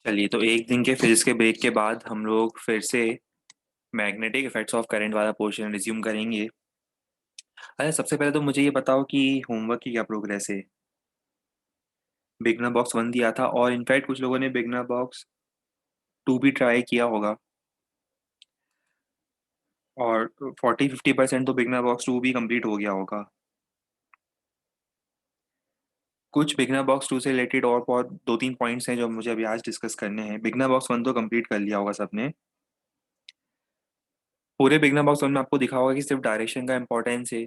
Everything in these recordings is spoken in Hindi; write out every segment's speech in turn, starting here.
चलिए, तो एक दिन के फिजिक्स के ब्रेक के बाद हम लोग फिर से मैग्नेटिक इफेक्ट्स ऑफ करंट वाला पोर्शन रिज्यूम करेंगे। अच्छा, सबसे पहले तो मुझे ये बताओ कि होमवर्क की क्या प्रोग्रेस है। बिगनर बॉक्स 1 दिया था और इनफैक्ट कुछ लोगों ने बिगनर बॉक्स 2 भी ट्राई किया होगा, और 40-50% तो बिगनर बॉक्स 2 भी कंप्लीट हो गया होगा। कुछ बिगनर बॉक्स 2 से रिलेटेड और बहुत 2-3 पॉइंट्स हैं जो मुझे अभी आज डिस्कस करने हैं। बिगनर बॉक्स 1 तो कंप्लीट कर लिया होगा सबने। पूरे बिगनर बॉक्स 1 में आपको दिखा होगा कि सिर्फ डायरेक्शन का इंपॉर्टेंस है,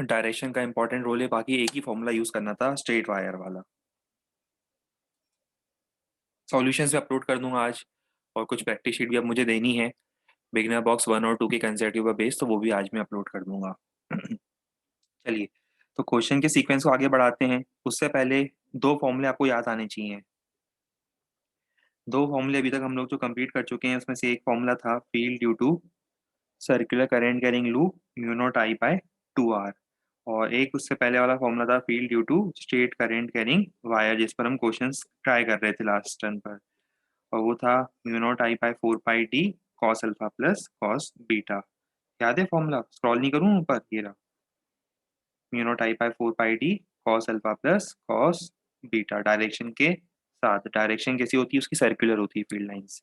डायरेक्शन का इंपॉर्टेंट रोल है, बाकी एक ही फॉर्मूला यूज करना था, स्ट्रेट वायर वाला। सॉल्यूशंस भी अपलोड कर दूंगा आज, और कुछ प्रैक्टिस शीट भी अब मुझे देनी है बिगनर बॉक्स 1 और 2 के कंसेप्टिव बेस, तो वो भी आज मैं अपलोड कर दूंगा। चलिए, तो क्वेश्चन के सीक्वेंस को आगे बढ़ाते हैं। उससे पहले दो फॉर्मूले आपको याद आने चाहिए। दो फॉर्मूले अभी तक हम लोग जो कंप्लीट कर चुके हैं, उसमें से एक फॉर्मूला था field due to circular current carrying loop mu naught I by 2r, और एक उससे पहले वाला फॉर्मूला था field due to straight current carrying wire, जिस पर हम क्वेश्चंस ट्राई कर रहे थे लास्ट टर्न पर। और वो था mu naught I by 4 pi d cos alpha plus cos beta. याद है फॉर्मूला? स्क्रॉल नहीं करूँ ऊपर, ये रहा। Mu naught I by 4 pi d cos alpha plus cos beta, direction के साथ। डायरेक्शन कैसी होती है उसकी? सर्कुलर होती है फील्ड लाइंस।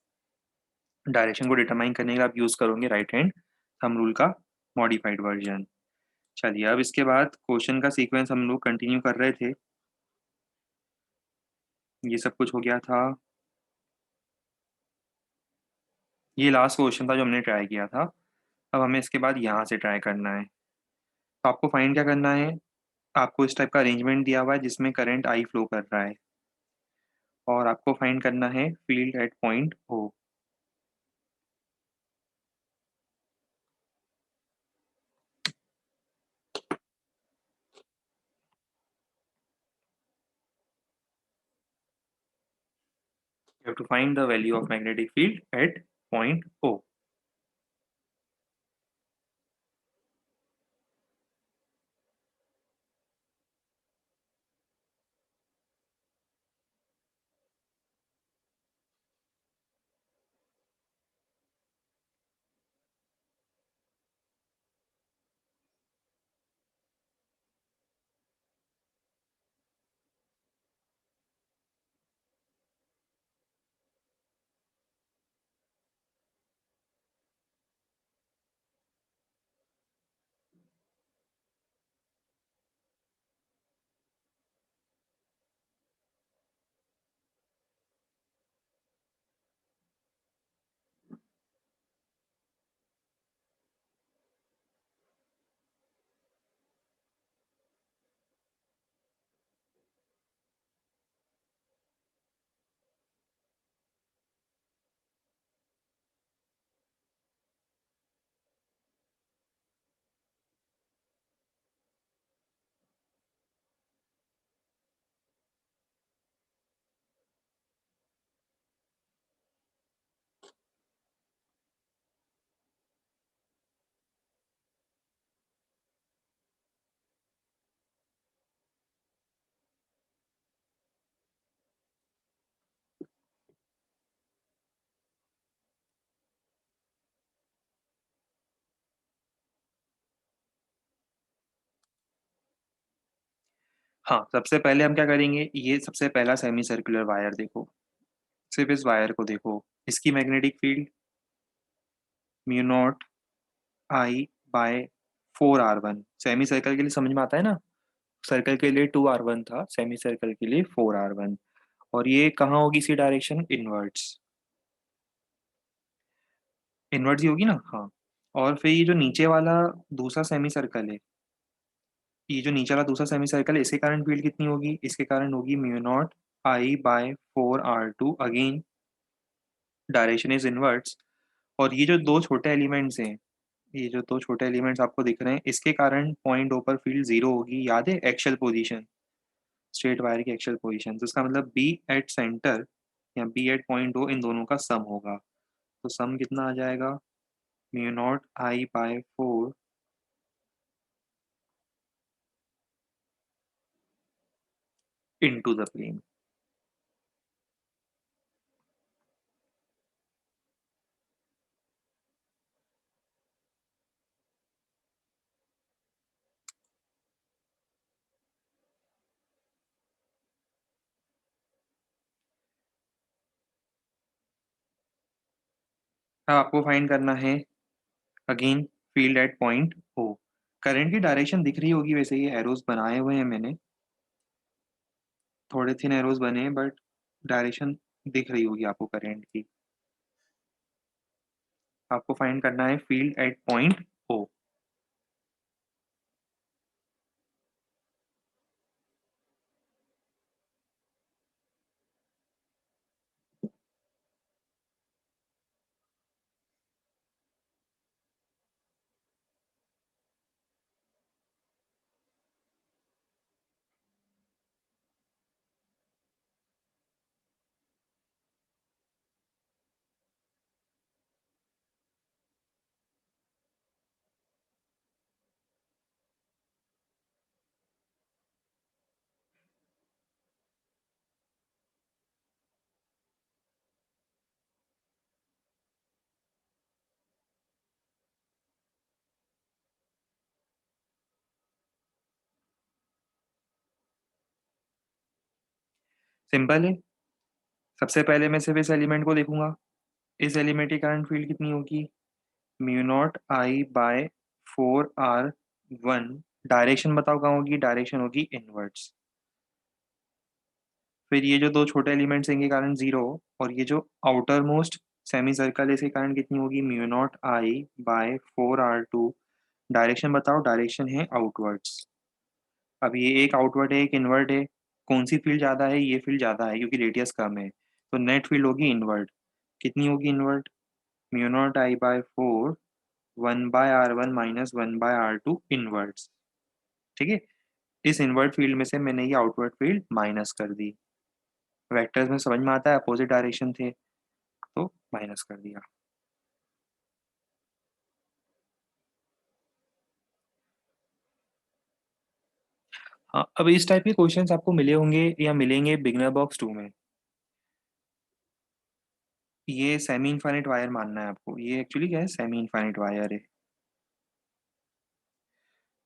डायरेक्शन को डिटरमाइन करने के लिए आप यूज करोगे राइट हैंड थंब रूल का मॉडिफाइड वर्जन। चलिए, अब इसके बाद क्वेश्चन का सीक्वेंस हम लोग कंटिन्यू कर रहे थे। ये सब कुछ हो गया था। ये लास्ट क्वेश्चन था जो हमने ट्राई किया था। अब हमें इसके बाद यहाँ से ट्राई करना है। तो आपको फाइंड क्या करना है? आपको इस टाइप का अरेंजमेंट दिया हुआ है जिसमें करंट आई फ्लो कर रहा है, और आपको फाइंड करना है field at point O. You have to find the value of magnetic field at point O. हाँ, सबसे पहले हम क्या करेंगे, ये सबसे पहला सेमी सर्कुलर वायर देखो। सिर्फ इस वायर को देखो। इसकी magnetic field mu naught I bye 4r1। Semi circle के लिए समझ में आता है ना? सर्कल के लिए 2r1 था, सेमी सर्कल के लिए 4r1। और ये कहाँ होगी इसकी डायरेक्शन? इनवर्ट्स। इनवर्ट्स ही होगी ना? हाँ। और फिर ये जो नीचे वाला दूसरा सेमी सर्कल है, ये जो नीचे वाला दूसरा सेमी सर्कल है, इसके कारण फील्ड कितनी होगी? इसके कारण होगी mu naught I by 4r2। Again direction is inverts. और ये जो दो छोटे एलिमेंट्स हैं, ये जो दो छोटे एलिमेंट्स आपको दिख रहे हैं, इसके कारण पॉइंट ओ पर फील्ड जीरो होगी। याद है एक्चुअल पोजीशन, स्ट्रेट वायर की एक्चुअल पोजीशन? तो इसका मतलब बी एट सेंटर या बी एट पॉइंट ओ इन दोनों का सम होगा। तो सम कितना आ जाएगा? Mu naught I by 4 into the plane. अब आपको फाइंड करना है again field at point O. Current की डायरेक्शन दिख रही होगी, वैसे ये एरोज बनाए हुए हैं मैंने, थोड़े थिन एरोज बने हैं, बट डायरेक्शन दिख रही होगी आपको करंट की। आपको फाइंड करना है field at point O. Simple है। सबसे पहले मैं सिर्फ इस एलिमेंट को देखूंगा। इस एलिमेंट की करंट फील्ड कितनी होगी? Mu naught I bye 4R1। Direction बताओ कहाँ होगी? डायरेक्शन होगी इनवर्ड्स। फिर ये जो दो छोटे एलिमेंट्स हैं इनके कारण जीरो, और ये जो आउटर मोस्ट सेमी सर्कल है इसके कारण कितनी होगी? Mu naught I by 4R2। Direction बताओ? डायरेक्शन है आउटवर्ड्स। अब ये एक आउटवर्ड है एक इनवर्ड है, कौन सी फील्ड ज़्यादा है? ये फील्ड ज़्यादा है क्योंकि रेडियस कम है, तो नेट फील्ड होगी इनवर्ड। कितनी होगी inward? Mu naught I by 4, 1/R1 minus 1/R2 inwards. ठीक है। इस इनवर्ड फील्ड में से मैंने ये आउटवर्ड फील्ड माइनस कर दी। वेक्टर्स में समझ में आता है, अपोजिट डायरेक्शन थे तो माइनस कर दिया। हाँ, अब इस टाइप के क्वेश्चंस आपको मिले होंगे या मिलेंगे बिगनर बॉक्स 2 में। ये सेमी इनफाइनाइट वायर मानना है आपको, ये एक्चुअली क्या है? सेमी इनफाइनाइट वायर है।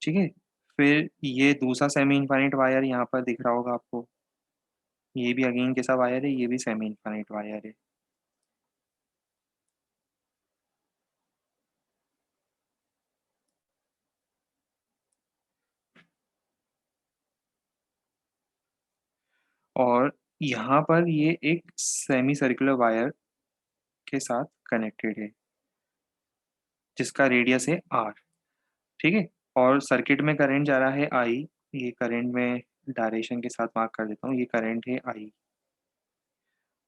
ठीक है। फिर ये दूसरा सेमी इनफाइनाइट वायर यहाँ पर दिख रहा होगा आपको, ये भी अगेन कैसा वायर है? ये भी सेमी इनफाइनाइट वायर है। और यहाँ पर ये एक सेमी सर्कुलर वायर के साथ कनेक्टेड है जिसका रेडियस है आर। ठीक है। और सर्किट में करंट जा रहा है आई। ये करंट में डायरेक्शन के साथ मार्क कर देता हूँ, ये करंट है आई।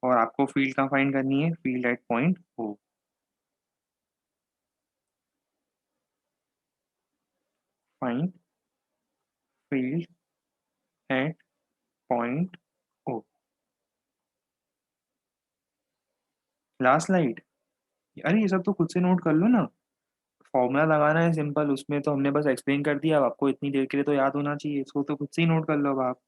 और आपको फील्ड कहाँ फाइंड करनी है? Field at point O. Find field at point O. Last slide. अरे ये सब तो खुद से नोट कर लो ना। फॉर्मूला लगाना है सिंपल, उसमें तो हमने बस एक्सप्लेन कर दिया, अब आपको इतनी देर के लिए तो याद होना चाहिए, इसको तो खुद से ही नोट कर लो अब आप।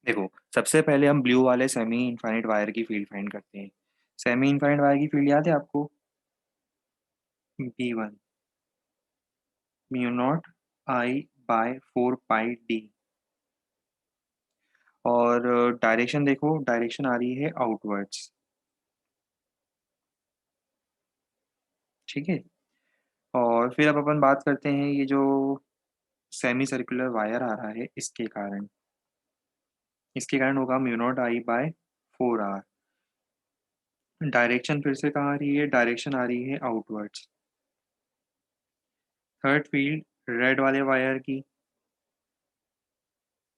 देखो, सबसे पहले हम ब्लू वाले सेमी इनफाइनाइट वायर की फील्ड फाइंड करते हैं। सेमी इनफाइनाइट वायर की फील्ड याद है आपको? B1 mu naught I by 4 pi D। और डायरेक्शन देखो, डायरेक्शन आ रही है आउटवर्ड्स। ठीक है। और फिर अब अपन बात करते हैं ये जो सेमी सर्कुलर वायर आ रहा है इसके कारण होगा mu naught I by 4R। Direction फिर से कहाँ आ रही है? डायरेक्शन आ रही है आउटवर्ड्स। थर्ड फील्ड रेड वाले वायर की,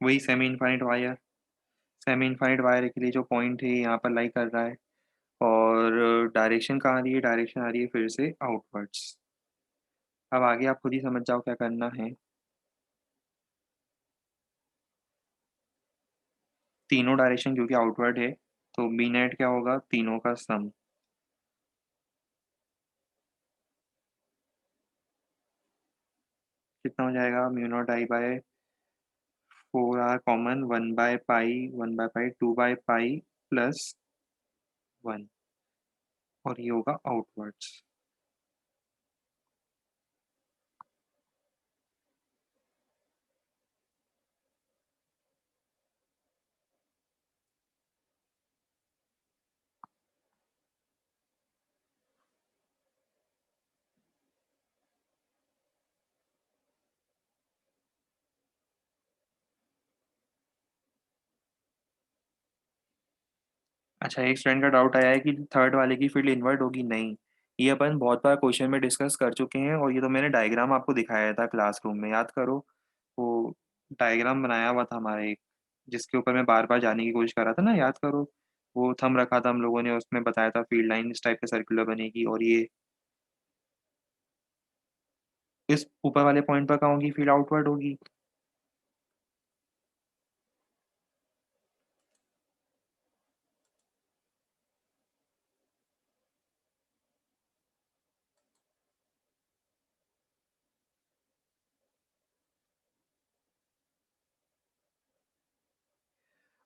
वही semi infinite wire. Semi infinite wire के लिए जो पॉइंट है यहाँ पर लाई कर रहा है। और डायरेक्शन कहाँ आ रही है? डायरेक्शन आ रही है फिर से आउटवर्ड्स। अब आगे आप खुद ही समझ जाओ क्या करना है। तीनों डायरेक्शन क्योंकि आउटवर्ड है, तो बी नेट क्या होगा? तीनों का सम। कितना हो जाएगा? Mu naught I bye 4R common, 1/पाई 2/पाई plus 1। और ये होगा आउटवर्ड्स। अच्छा, एक स्टूडेंट का डाउट आया है कि थर्ड वाले की फील्ड इन्वर्ट होगी। नहीं, ये अपन बहुत बार क्वेश्चन में डिस्कस कर चुके हैं, और ये तो मैंने डायग्राम आपको दिखाया था क्लासरूम में, याद करो। वो डायग्राम बनाया हुआ था हमारा एक, जिसके ऊपर मैं बार बार जाने की कोशिश कर रहा था ना, याद करो। वो थंब रखा था हम लोगों ने, उसमें बताया था फील्ड लाइन इस टाइप के सर्कुलर बनेगी, और ये इस ऊपर वाले पॉइंट पर कहाँ होगी? फील्ड आउटवर्ड होगी।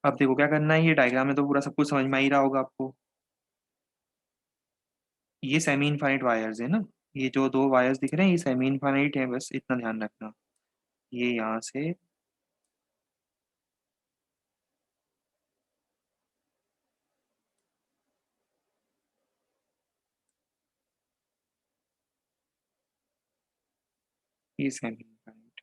अब देखो क्या करना है, ये डायग्राम में तो पूरा सब कुछ समझ में आ ही रहा होगा आपको। ये सेमी इनफाइनाइट वायर्स है ना, ये जो दो वायर्स दिख रहे हैं ये सेमी इनफाइनाइट है, बस इतना ध्यान रखना। ये यहाँ से, ये सेमी इनफाइनाइट।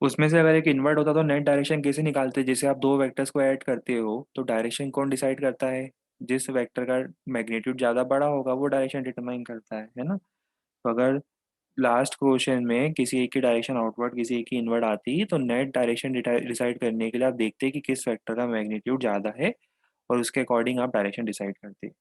उसमें से अगर एक इन्वर्ट होता तो नेट डायरेक्शन कैसे निकालते? जैसे आप दो वेक्टर्स को ऐड करते हो तो डायरेक्शन कौन डिसाइड करता है? जिस वेक्टर का मैग्नीट्यूड ज़्यादा बड़ा होगा वो डायरेक्शन डिटरमाइन करता है ना। तो अगर लास्ट क्वेश्चन में किसी एक की डायरेक्शन आउटवर्ड, किसी एक की इनवर्ड आती, तो नेट डायरेक्शन डिसाइड करने के लिए आप देखते कि किस वेक्टर का मैग्नीट्यूड ज़्यादा है, और उसके अकॉर्डिंग आप डायरेक्शन डिसाइड करते।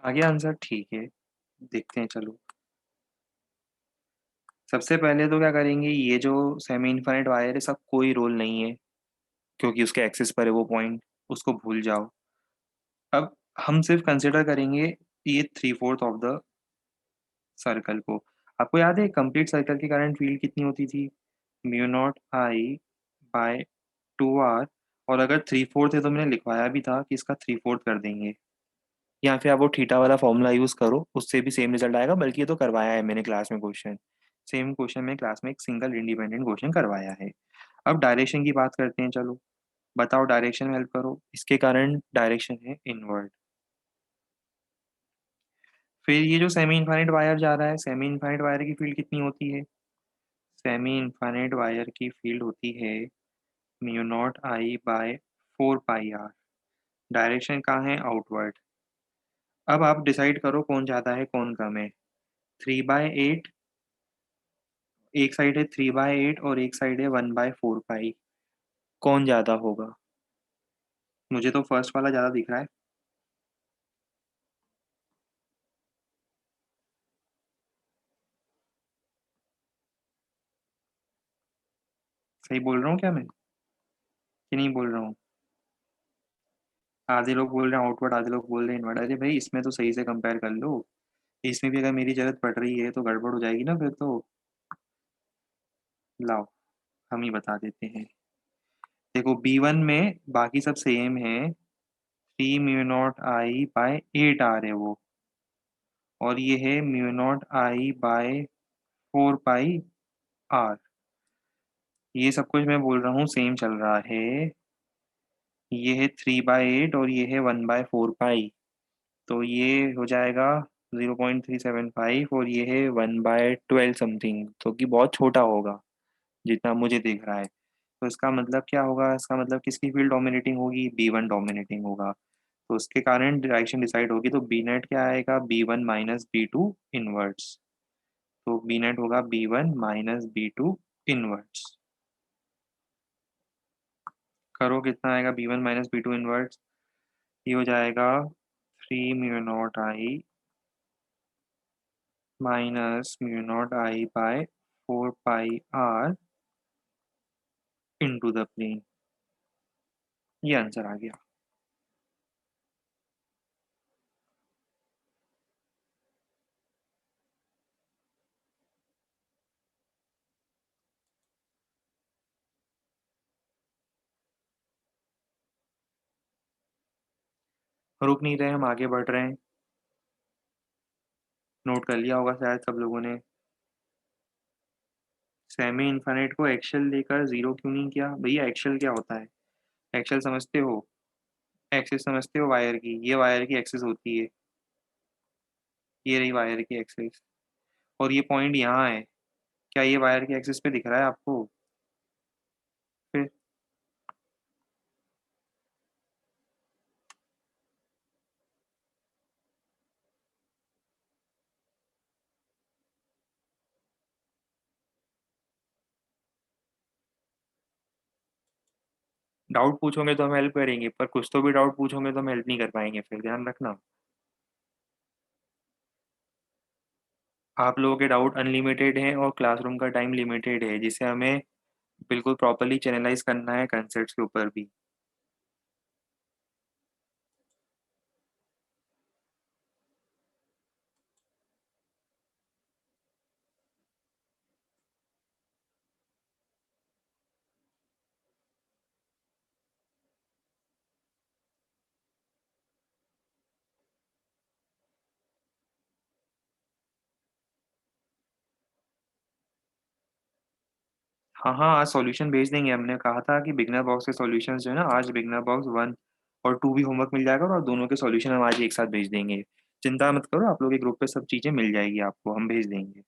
आगे आंसर ठीक है, देखते हैं चलो। सबसे पहले तो क्या करेंगे, ये जो सेमी इनफाइनाइट वायर है इसका कोई रोल नहीं है, क्योंकि उसके एक्सिस पर है वो पॉइंट, उसको भूल जाओ। अब हम सिर्फ कंसिडर करेंगे ये 3/4 ऑफ द सर्कल को। आपको याद है कंप्लीट सर्कल की करंट फील्ड कितनी होती थी? Mu naught I by 2r। और अगर 3/4 है तो मैंने लिखवाया भी था कि इसका 3/4 कर देंगे, या फिर आप वो थीटा वाला फॉर्मूला यूज करो, उससे भी सेम रिजल्ट आएगा। बल्कि ये तो करवाया है मैंने क्लास में क्वेश्चन, सेम क्वेश्चन में क्लास में एक सिंगल इंडिपेंडेंट क्वेश्चन करवाया है। अब डायरेक्शन की बात करते हैं चलो। बताओ डायरेक्शन में हेल्प करो, इसके कारण डायरेक्शन है इनवर्ड। फिर ये जो सेमी इनफाइनाइट वायर जा रहा है, सेमी इनफाइनाइट वायर की फील्ड कितनी होती है? सेमी इनफाइनाइट वायर की फील्ड होती है mu naught I by 4 pi R. Direction कहाँ है? आउटवर्ड। अब आप डिसाइड करो कौन ज़्यादा है कौन कम है। 3/8, एक साइड है 3/8 और एक साइड है 1/4 पाई। कौन ज़्यादा होगा? मुझे तो फर्स्ट वाला ज़्यादा दिख रहा है। सही बोल रहा हूँ क्या मैं, कि नहीं बोल रहा हूँ? आधे लोग बोल रहे हैं आउटवर्ड, आधे लोग बोल रहे हैं इनवर्ड। अरे भाई इसमें तो सही से कंपेयर कर लो। इसमें भी अगर मेरी जरूरत पड़ रही है तो गड़बड़ हो जाएगी ना फिर तो। लाओ, हम ही बता देते हैं। देखो B1 में बाकी सब सेम है, 3 म्यू नॉट आई बाय 8 है वो। और ये है mu naught I by 4 pi R. ये सब कुछ मैं बोल रहा हूँ सेम चल रहा है। ये है 3/8 और ये है 1/4 पाई। तो ये हो जाएगा 0.375 और ये है 1/12 समथिंग, तो कि बहुत छोटा होगा जितना मुझे दिख रहा है। तो इसका मतलब क्या होगा? इसका मतलब किसकी फील्ड डोमिनेटिंग होगी? B1 डोमिनेटिंग होगा। तो उसके कारण डायरेक्शन डिसाइड होगी। तो बी नेट क्या आएगा? B1 minus B2 inverts. तो बी नेट होगा B1 माइनस B2 इनवर्ट्स। करो कितना आएगा B1 माइनस B2 इनवर्ट्स? ये हो जाएगा 3 mu naught I minus mu naught I by 4 pi R into the plane. ये आंसर आ गया। रुक नहीं रहे, हम आगे बढ़ रहे हैं। नोट कर लिया होगा शायद सब लोगों ने। सेमी इनफाइनाइट को एक्सेल लेकर जीरो क्यों नहीं किया? भैया एक्सेल क्या होता है? एक्सेल समझते हो? एक्सिस समझते हो वायर की? ये वायर की एक्सिस होती है, ये रही वायर की एक्सिस। और ये पॉइंट यहाँ है। क्या ये वायर की एक्सिस पे दिख रहा है आपको? फिर डाउट पूछोगे तो हम हेल्प करेंगे, पर कुछ तो भी डाउट पूछोगे तो हम हेल्प नहीं कर पाएंगे, फिर ध्यान रखना। आप लोगों के डाउट अनलिमिटेड हैं और क्लासरूम का टाइम लिमिटेड है, जिसे हमें बिल्कुल प्रॉपरली चैनलाइज करना है कंसेप्ट के ऊपर भी। हाँ हाँ, आज सॉल्यूशन भेज देंगे। हमने कहा था कि बिगनर बॉक्स के सॉल्यूशंस जो है ना, आज बिगनर बॉक्स 1 और 2 भी होमवर्क मिल जाएगा और दोनों के सॉल्यूशन हम आज एक साथ भेज देंगे। चिंता मत करो, आप लोग के ग्रुप पे सब चीज़ें मिल जाएगी, आपको हम भेज देंगे।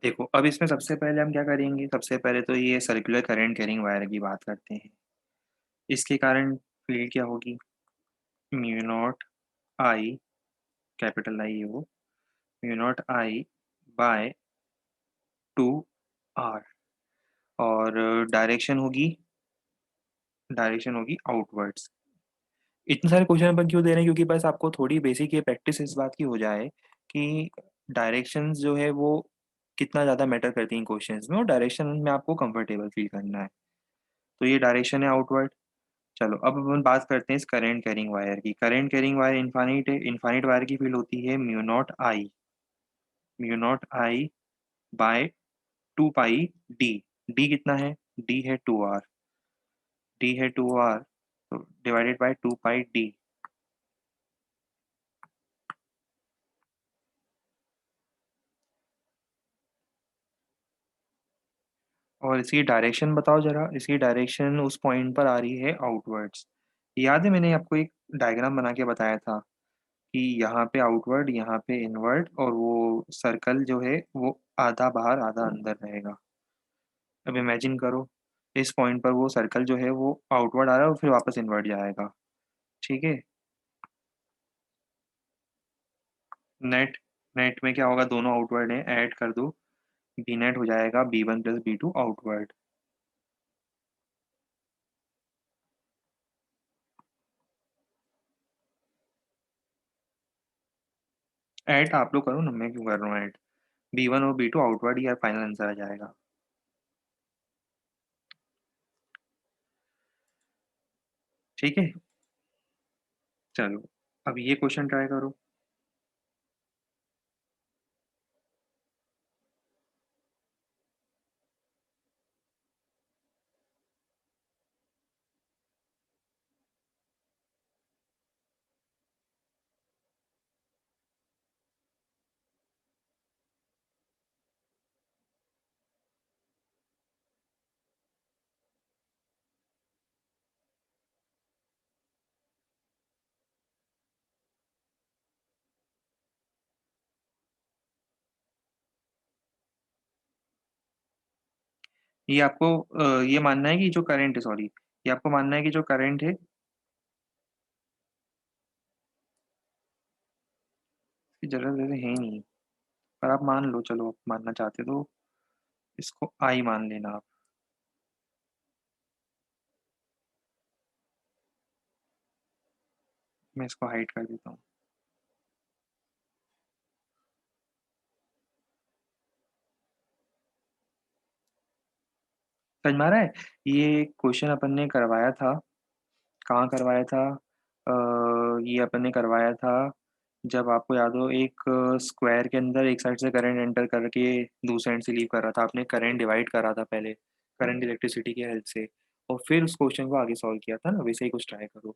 देखो, अब इसमें सबसे पहले हम क्या करेंगे, सबसे पहले तो ये सर्कुलर करंट कैरिंग वायर की बात करते हैं। इसके कारण फील्ड क्या होगी, mu naught I, capital I है वो, mu naught I by 2r। और डायरेक्शन होगी आउटवर्ड्स। इतने सारे क्वेश्चन अपन क्यों दे रहे हैं, क्योंकि बस आपको थोड़ी बेसिक ये प्रैक्टिस इस बात की हो जाए कि डायरेक्शंस जो है वो कितना ज़्यादा मैटर करती हैं क्वेश्चंस में, और डायरेक्शन में आपको कंफर्टेबल फील करना है। तो ये डायरेक्शन है आउटवर्ड। चलो, अब अपन बात करते हैं इस करंट कैरिंग वायर की। करंट कैरिंग वायर इनफाइनाइट है, इनफाइनाइट वायर की फील्ड होती है mu naught I bye 2 pi D. D कितना है, डी है 2r, डी है 2r, तो डिवाइडेड बाय 2 पाई डी। और इसकी डायरेक्शन बताओ जरा, इसकी डायरेक्शन उस पॉइंट पर आ रही है आउटवर्ड्स। याद है मैंने आपको एक डायग्राम बना के बताया था कि यहाँ पे आउटवर्ड, यहाँ पे इनवर्ड, और वो सर्कल जो है वो आधा बाहर आधा अंदर रहेगा। अब इमेजिन करो, इस पॉइंट पर वो सर्कल जो है वो आउटवर्ड आ रहा है और फिर वापस इनवर्ड जाएगा। ठीक है। नेट नेट में क्या होगा, दोनों आउटवर्ड है, ऐड कर दो, बी नेट हो जाएगा B1 + B2 आउटवर्ड। ऐड आप लोग करो ना, मैं क्यों कर रहा हूँ ऐड। B1 और B2 आउटवर्ड, ही फाइनल आंसर आ जाएगा। ठीक है। चलो, अब ये क्वेश्चन ट्राई करो। ये आपको ये मानना है कि जो करंट है, सॉरी, ये आपको मानना है कि जो करंट है, इसकी जरूरत वैसे है नहीं, पर आप मान लो, चलो आप मानना चाहते तो इसको आई मान लेना आप। मैं इसको हाइड कर देता हूँ। समझ में आ रहा है। ये क्वेश्चन अपन ने करवाया था, कहाँ करवाया था, ये अपन ने करवाया था जब आपको याद हो, एक स्क्वायर के अंदर एक साइड से करंट एंटर करके दूसरे एंड से लीव कर रहा था, आपने करंट डिवाइड करा था पहले, करंट इलेक्ट्रिसिटी की हेल्प से, और फिर उस क्वेश्चन को आगे सॉल्व किया था ना, वैसे ही कुछ ट्राई करो।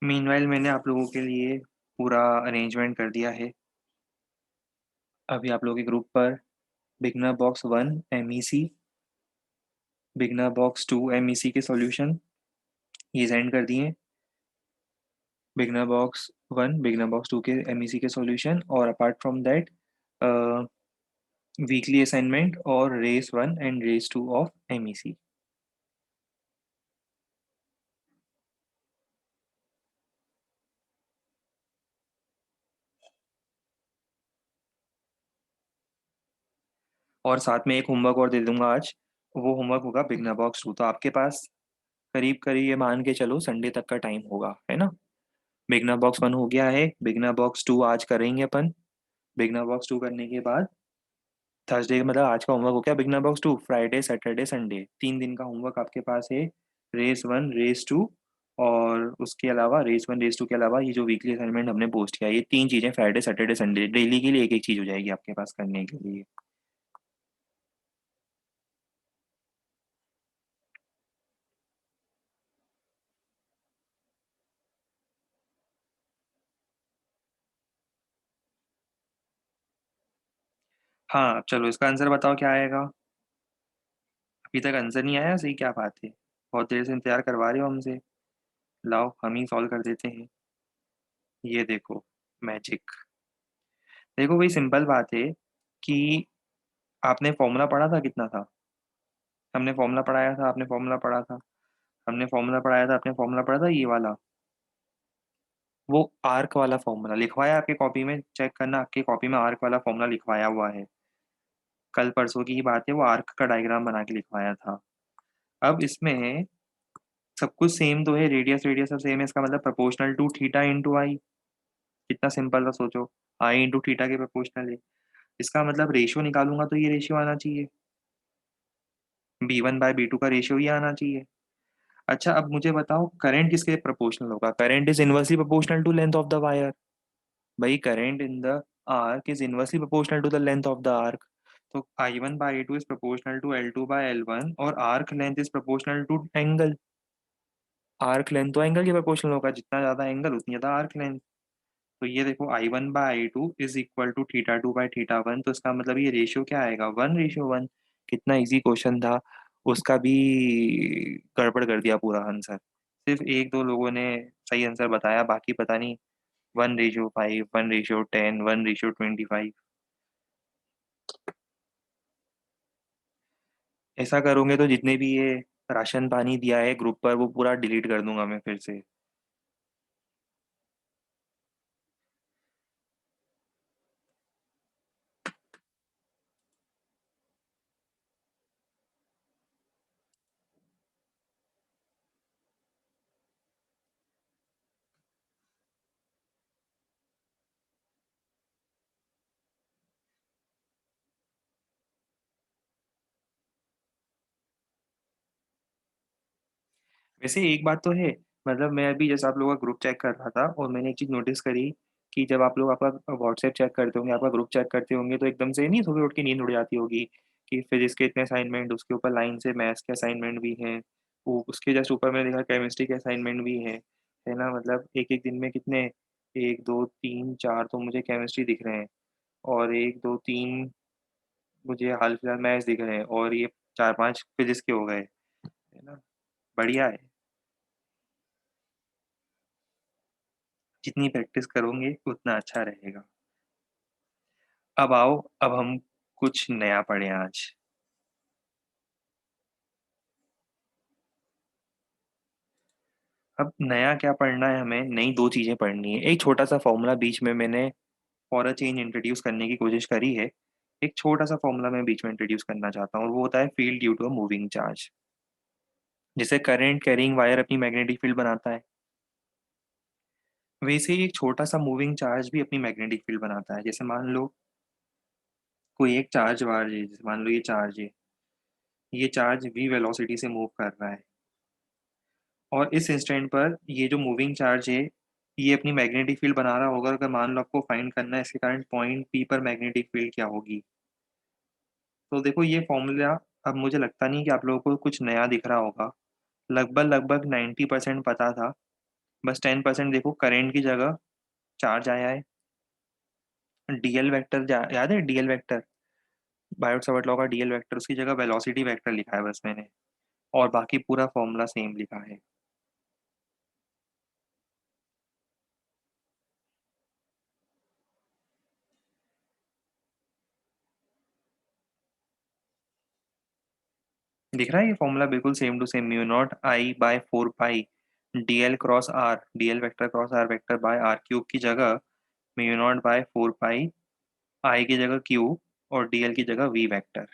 मीनवाइल मैंने आप लोगों के लिए पूरा अरेंजमेंट कर दिया है। अभी आप लोगों के ग्रुप पर beginner box 1 MEC, beginner box 2 MEC के सॉल्यूशन ये सेंड कर दिए। बिगनर बॉक्स 1 बिगनर बॉक्स 2 के MEC के सॉल्यूशन, और apart from that weekly assignment और race 1 and race 2 of MEC। और साथ में एक होमवर्क और दे दूंगा आज। वो होमवर्क होगा बिगनर बॉक्स 2। तो आपके पास करीब करीब ये मान के चलो संडे तक का टाइम होगा, है ना। बिगनर बॉक्स 1 हो गया है, बिगनर बॉक्स 2 आज करेंगे अपन। बिगनर बॉक्स 2 करने के बाद थर्सडे, मतलब आज का होमवर्क हो गया beginner box 2, Friday Saturday Sunday 3 दिन का होमवर्क आपके पास है। रेस 1 रेस 2 और उसके अलावा रेस 1 रेस 2 के अलावा ये जो वीकली असाइनमेंट हमने पोस्ट किया, ये 3 चीज़ें फ्राइडे सैटरडे संडे डेली के लिए एक एक चीज़ हो जाएगी आपके पास करने के लिए। हाँ चलो, इसका आंसर बताओ क्या आएगा। अभी तक आंसर नहीं आया, सही क्या बात है। बहुत देर से इंतजार करवा रहे हो हमसे। लाओ हम ही सॉल्व कर देते हैं। ये देखो, मैजिक। देखो भाई, सिंपल बात है कि आपने फॉर्मूला पढ़ा था, कितना था। हमने फॉर्मूला पढ़ाया था, आपने फॉर्मूला पढ़ा था। हमने फॉर्मूला पढ़ाया था, आपने फॉर्मूला पढ़ा था, ये वाला। वो आर्क वाला फॉर्मूला लिखवाया आपके कॉपी में, चेक करना आपकी कॉपी में आर्क वाला फॉर्मूला लिखवाया हुआ है। कल परसों की ही बात है, वो आर्क का डायग्राम बना के लिखवाया था। अब इसमें सब कुछ सेम तो है, रेडियस रेडियस सब सेम है, इसका मतलब प्रोपोर्शनल टू थीटा इंटू आई। कितना सिंपल था सोचो। आई इंटू थीटा के प्रोपोर्शनल है। इसका मतलब रेशियो निकालूंगा तो ये रेशियो आना चाहिए। B1/B2 का रेशियो ही आना चाहिए। अच्छा, अब मुझे बताओ करंट किसके प्रोपोर्शनल होगा। Current is inversely proportional to length of the wire. भाई current in the arc is inversely proportional to the length of the arc. तो I1/I2 is proportional to L2/L1 और arc length is proportional to angle. Arc length तो एंगल के प्रोपोर्शनल होगा, जितना ज्यादा एंगल उतनी ज्यादा आर्क लेंथ। तो ये देखो I1/I2 इज इक्वल टू θ2/θ1, तो इसका मतलब ये रेशियो क्या आएगा, 1:1। कितना इजी क्वेश्चन था। उसका भी गड़बड़ कर दिया पूरा आंसर। सिर्फ एक दो लोगों ने सही आंसर बताया, बाकी पता नहीं। 1:5, 1:10, 1:25। ऐसा करोगे तो जितने भी ये राशन पानी दिया है ग्रुप पर, वो पूरा डिलीट कर दूंगा मैं फिर से। वैसे एक बात तो है, मतलब मैं अभी जैसे आप लोगों का ग्रुप चेक कर रहा था और मैंने एक चीज़ नोटिस करी कि जब आप लोग आपका व्हाट्सएप चेक करते होंगे, आपका ग्रुप चेक करते होंगे, तो एकदम से नहीं सुबह उठ के नींद उड़ जाती होगी कि फिजिक्स के इतने असाइनमेंट, उसके ऊपर लाइन से मैथ्स के असाइनमेंट भी हैं। वो उसके जस्ट ऊपर मैंने देखा केमिस्ट्री के असाइनमेंट भी हैं। है ना, मतलब एक एक दिन में कितने, 1 2 3 4 तो मुझे केमिस्ट्री दिख रहे हैं, और 1 2 3 मुझे हाल फिलहाल मैथ्स दिख रहे हैं, और ये 4 5 फिजिक्स के हो गए। है ना, बढ़िया है। जितनी प्रैक्टिस करोगे उतना अच्छा रहेगा। अब आओ, अब हम कुछ नया पढ़ें आज। अब नया क्या पढ़ना है, हमें नई 2 चीजें पढ़नी है। एक छोटा सा फॉर्मूला बीच में मैंने फॉर अ चेंज इंट्रोड्यूस करने की कोशिश करी है। एक छोटा सा फॉर्मूला मैं बीच में इंट्रोड्यूस करना चाहता हूँ, और वो होता है field due to a moving charge. जैसे करंट कैरिंग वायर अपनी मैग्नेटिक फील्ड बनाता है, वैसे ही एक छोटा सा मूविंग चार्ज भी अपनी मैग्नेटिक फील्ड बनाता है। जैसे मान लो कोई एक चार्ज वार्ज है, जैसे मान लो ये चार्ज है, ये चार्ज v वेलोसिटी से मूव कर रहा है, और इस इंस्टेंट पर ये जो मूविंग चार्ज है, ये अपनी मैग्नेटिक फील्ड बना रहा होगा। अगर मान लो आपको फाइंड करना है इसके कारण पॉइंट पी पर मैग्नेटिक फील्ड क्या होगी। तो देखो ये फॉर्मूला, अब मुझे लगता नहीं कि आप लोगों को कुछ नया दिख रहा होगा। लगभग लगभग 90% पता था। बस 10% देखो, करंट की जगह चार्ज आया है। डीएल वेक्टर याद है, DL vector, Biot Savart law का डीएल वेक्टर, उसकी जगह वेलोसिटी वेक्टर लिखा है बस मैंने, और बाकी पूरा फॉर्मूला सेम लिखा है। दिख रहा है ये फॉर्मूला बिल्कुल same to same, mu naught I by 4 pi DL cross R, DL vector cross R vector by R cube की जगह mu naught by 4 pi, I की जगह क्यू और डीएल की जगह वी वेक्टर।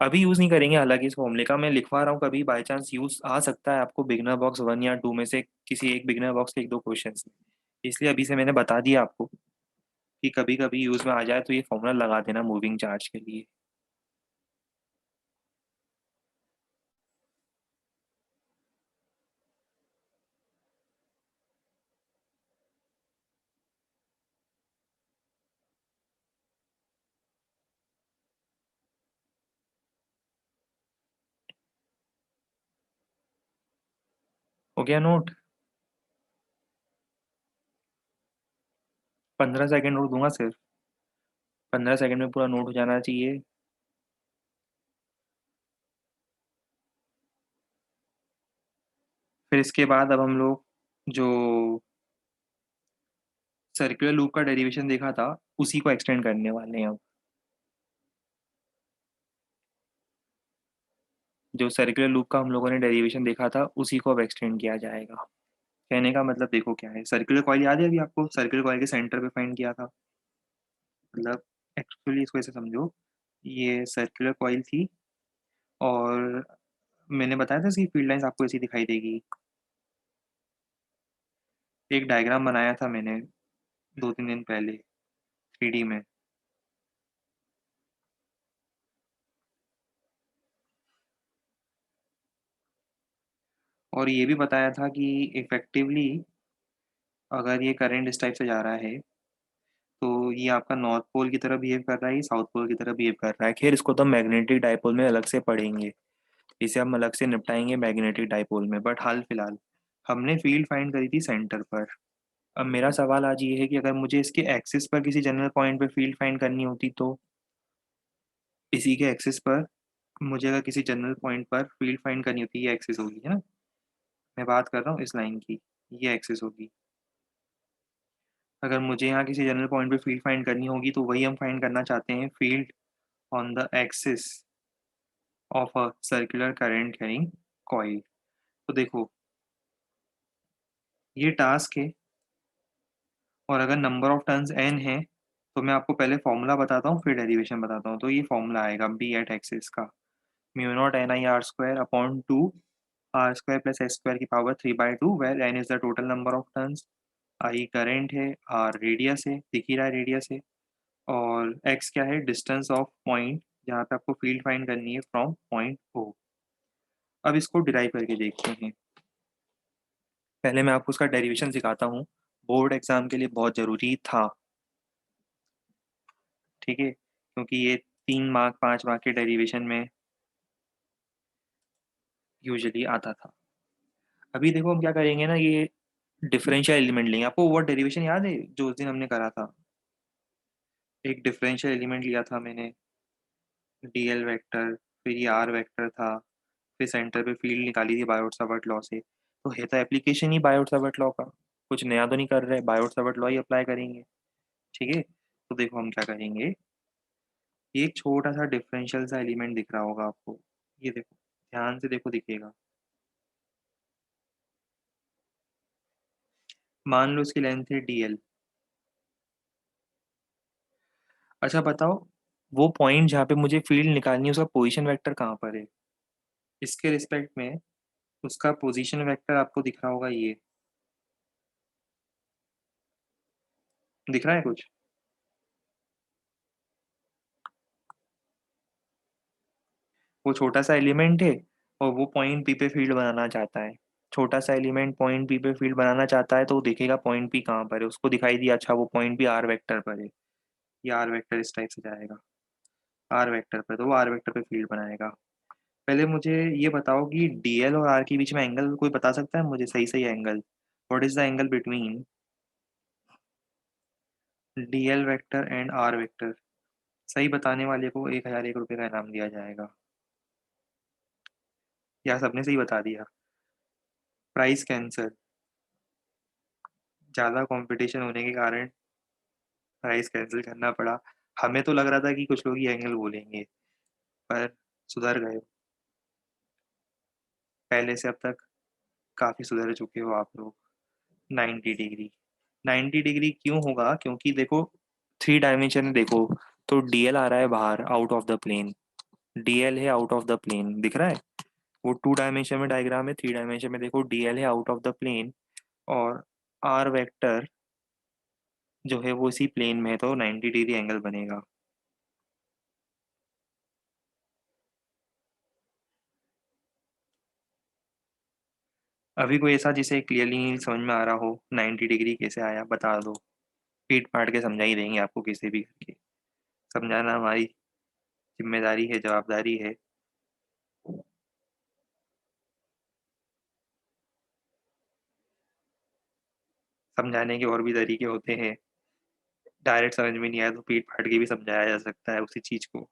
अभी यूज नहीं करेंगे, हालांकि इस फॉर्मूले का मैं लिखवा रहा हूँ, कभी बाय चांस यूज आ सकता है आपको बिगनर बॉक्स 1 या 2 में से किसी एक बिगनर बॉक्स के 1-2 क्वेश्चन में, इसलिए अभी से मैंने बता दिया आपको कि कभी कभी यूज में आ जाए तो ये फॉर्मूला लगा देना मूविंग चार्ज के लिए। हो गया नोट? 15 सेकेंड और दूंगा सिर्फ, 15 सेकेंड में पूरा नोट हो जाना चाहिए। फिर इसके बाद अब हम लोग जो सर्कुलर लूप का डेरिवेशन देखा था उसी को एक्सटेंड करने वाले हैं अब। जो सर्कुलर लूप का हम लोगों ने डेरिवेशन देखा था उसी को अब एक्सटेंड किया जाएगा। कहने का मतलब देखो क्या है, सर्कुलर कॉइल याद है अभी आपको, सर्कुलर कॉइल के सेंटर पे फाइंड किया था। मतलब एक्चुअली इसको ऐसे समझो, ये सर्कुलर कॉइल थी और मैंने बताया था इसकी फील्ड लाइंस आपको ऐसी दिखाई देगी। एक डायग्राम बनाया था मैंने 2-3 दिन पहले 3D में, और ये भी बताया था कि इफेक्टिवली अगर ये करंट इस टाइप से जा रहा है तो ये आपका नॉर्थ पोल की तरह बिहेव कर रहा है, ये साउथ पोल की तरह बिहेव कर रहा है। खैर इसको तो मैग्नेटिक डाइपोल में अलग से पढ़ेंगे, इसे हम अलग से निपटाएंगे मैग्नेटिक डाइपोल में, बट हाल फिलहाल हमने फील्ड फाइंड करी थी सेंटर पर। अब मेरा सवाल आज ये है कि अगर मुझे इसके एक्सिस पर किसी जनरल पॉइंट पे फील्ड फाइंड करनी होती तो इसी के एक्सिस पर मुझे अगर किसी जनरल पॉइंट पर फील्ड फाइंड करनी होती, ये एक्सिस होगी है ना, मैं बात कर रहा हूँ इस लाइन की, ये एक्सिस होगी। अगर मुझे यहाँ किसी जनरल पॉइंट पे फील्ड फाइंड करनी होगी तो वही हम फाइंड करना चाहते हैं, field on the axis of a circular current carrying coil. तो देखो ये टास्क है, और अगर नंबर ऑफ टर्न्स n है तो मैं आपको पहले फॉर्मूला बताता हूँ फिर डेरिवेशन बताता हूँ। तो ये फॉर्मूला आएगा बी एट एक्सिस का, mu naught N I R square upon 2 R square plus x square की power 3/2, where N is the total number of turns, I current है, आर रेडियस है, दिख ही रहा है रेडियस है, और एक्स क्या है, डिस्टेंस ऑफ पॉइंट जहाँ पे आपको फील्ड फाइंड करनी है फ्रॉम पॉइंट ओ। अब इसको डिराइव करके देखते हैं। पहले मैं आपको उसका डेरिवेशन सिखाता हूँ, बोर्ड एग्जाम के लिए बहुत ज़रूरी था, ठीक है, क्योंकि ये 3 मार्क 5 मार्क के डेरिवेशन में यूजुअली आता था। अभी देखो हम क्या करेंगे ना, ये डिफरेंशियल एलिमेंट लेंगे। आपको वो डेरिवेशन याद है जो उस दिन हमने करा था? एक डिफरेंशियल एलिमेंट लिया था मैंने, डीएल वेक्टर, फिर ये आर वेक्टर था, फिर सेंटर पे फील्ड निकाली थी बायोट सावर्ट लॉ से। तो है तो एप्लीकेशन ही बायोट सावर्ट लॉ का, कुछ नया तो नहीं कर रहे, बायोट सावर्ट लॉ ही अप्लाई करेंगे, ठीक है। तो देखो हम क्या करेंगे, ये एक छोटा सा डिफरेंशियल सा एलिमेंट दिख रहा होगा आपको, ये देखो ध्यान से देखो दिखेगा। मान लो इसकी लेंथ है डीएल। अच्छा बताओ, वो पॉइंट जहाँ पे मुझे फील्ड निकालनी है उसका पोजीशन वेक्टर कहाँ पर है? इसके रिस्पेक्ट में उसका पोजीशन वेक्टर आपको दिख रहा होगा, ये दिख रहा है कुछ? वो छोटा सा एलिमेंट है और वो पॉइंट पी पे फील्ड बनाना चाहता है। छोटा सा एलिमेंट पॉइंट पी पे फील्ड बनाना चाहता है तो वो देखेगा पॉइंट पी कहाँ पर है, उसको दिखाई दिया, अच्छा वो पॉइंट पी आर वेक्टर पर है, ये आर वेक्टर इस टाइप से जाएगा आर वेक्टर पर, तो वो आर वेक्टर पे फील्ड बनाएगा। पहले मुझे ये बताओ कि डीएल और आर के बीच में एंगल कोई बता सकता है मुझे, सही सही angle? What is the angle between DL vector and R vector? सही बताने वाले को 1,001 रुपये का इनाम दिया जाएगा। या सबने सही बता दिया? Price cancer. ज़्यादा कंपटीशन होने के कारण प्राइस कैंसिल करना पड़ा। हमें तो लग रहा था कि कुछ लोग ये एंगल बोलेंगे, पर सुधर गए। पहले से अब तक काफ़ी सुधर चुके हो आप लोग। 90 डिग्री। 90 डिग्री क्यों होगा? क्योंकि देखो, 3 डायमेंशन में देखो, तो डीएल आ रहा है बाहर, out of the plane. DL है आउट ऑफ द प्लेन, दिख रहा है? वो 2 डायमेंशन में डायग्राम है, 3 डायमेंशन में देखो डीएल है आउट ऑफ द प्लेन, और आर वेक्टर जो है वो इसी प्लेन में है, तो 90 डिग्री एंगल बनेगा। अभी कोई ऐसा जिसे क्लियरली नहीं समझ में आ रहा हो 90 डिग्री कैसे आया, बता दो। पीट पाट के समझा ही देंगे आपको किसी भी करके। समझाना हमारी जिम्मेदारी है, जवाबदारी है। समझाने के और भी तरीके होते हैं। डायरेक्ट समझ में नहीं आया तो पीट पाट के भी समझाया जा सकता है उसी चीज को।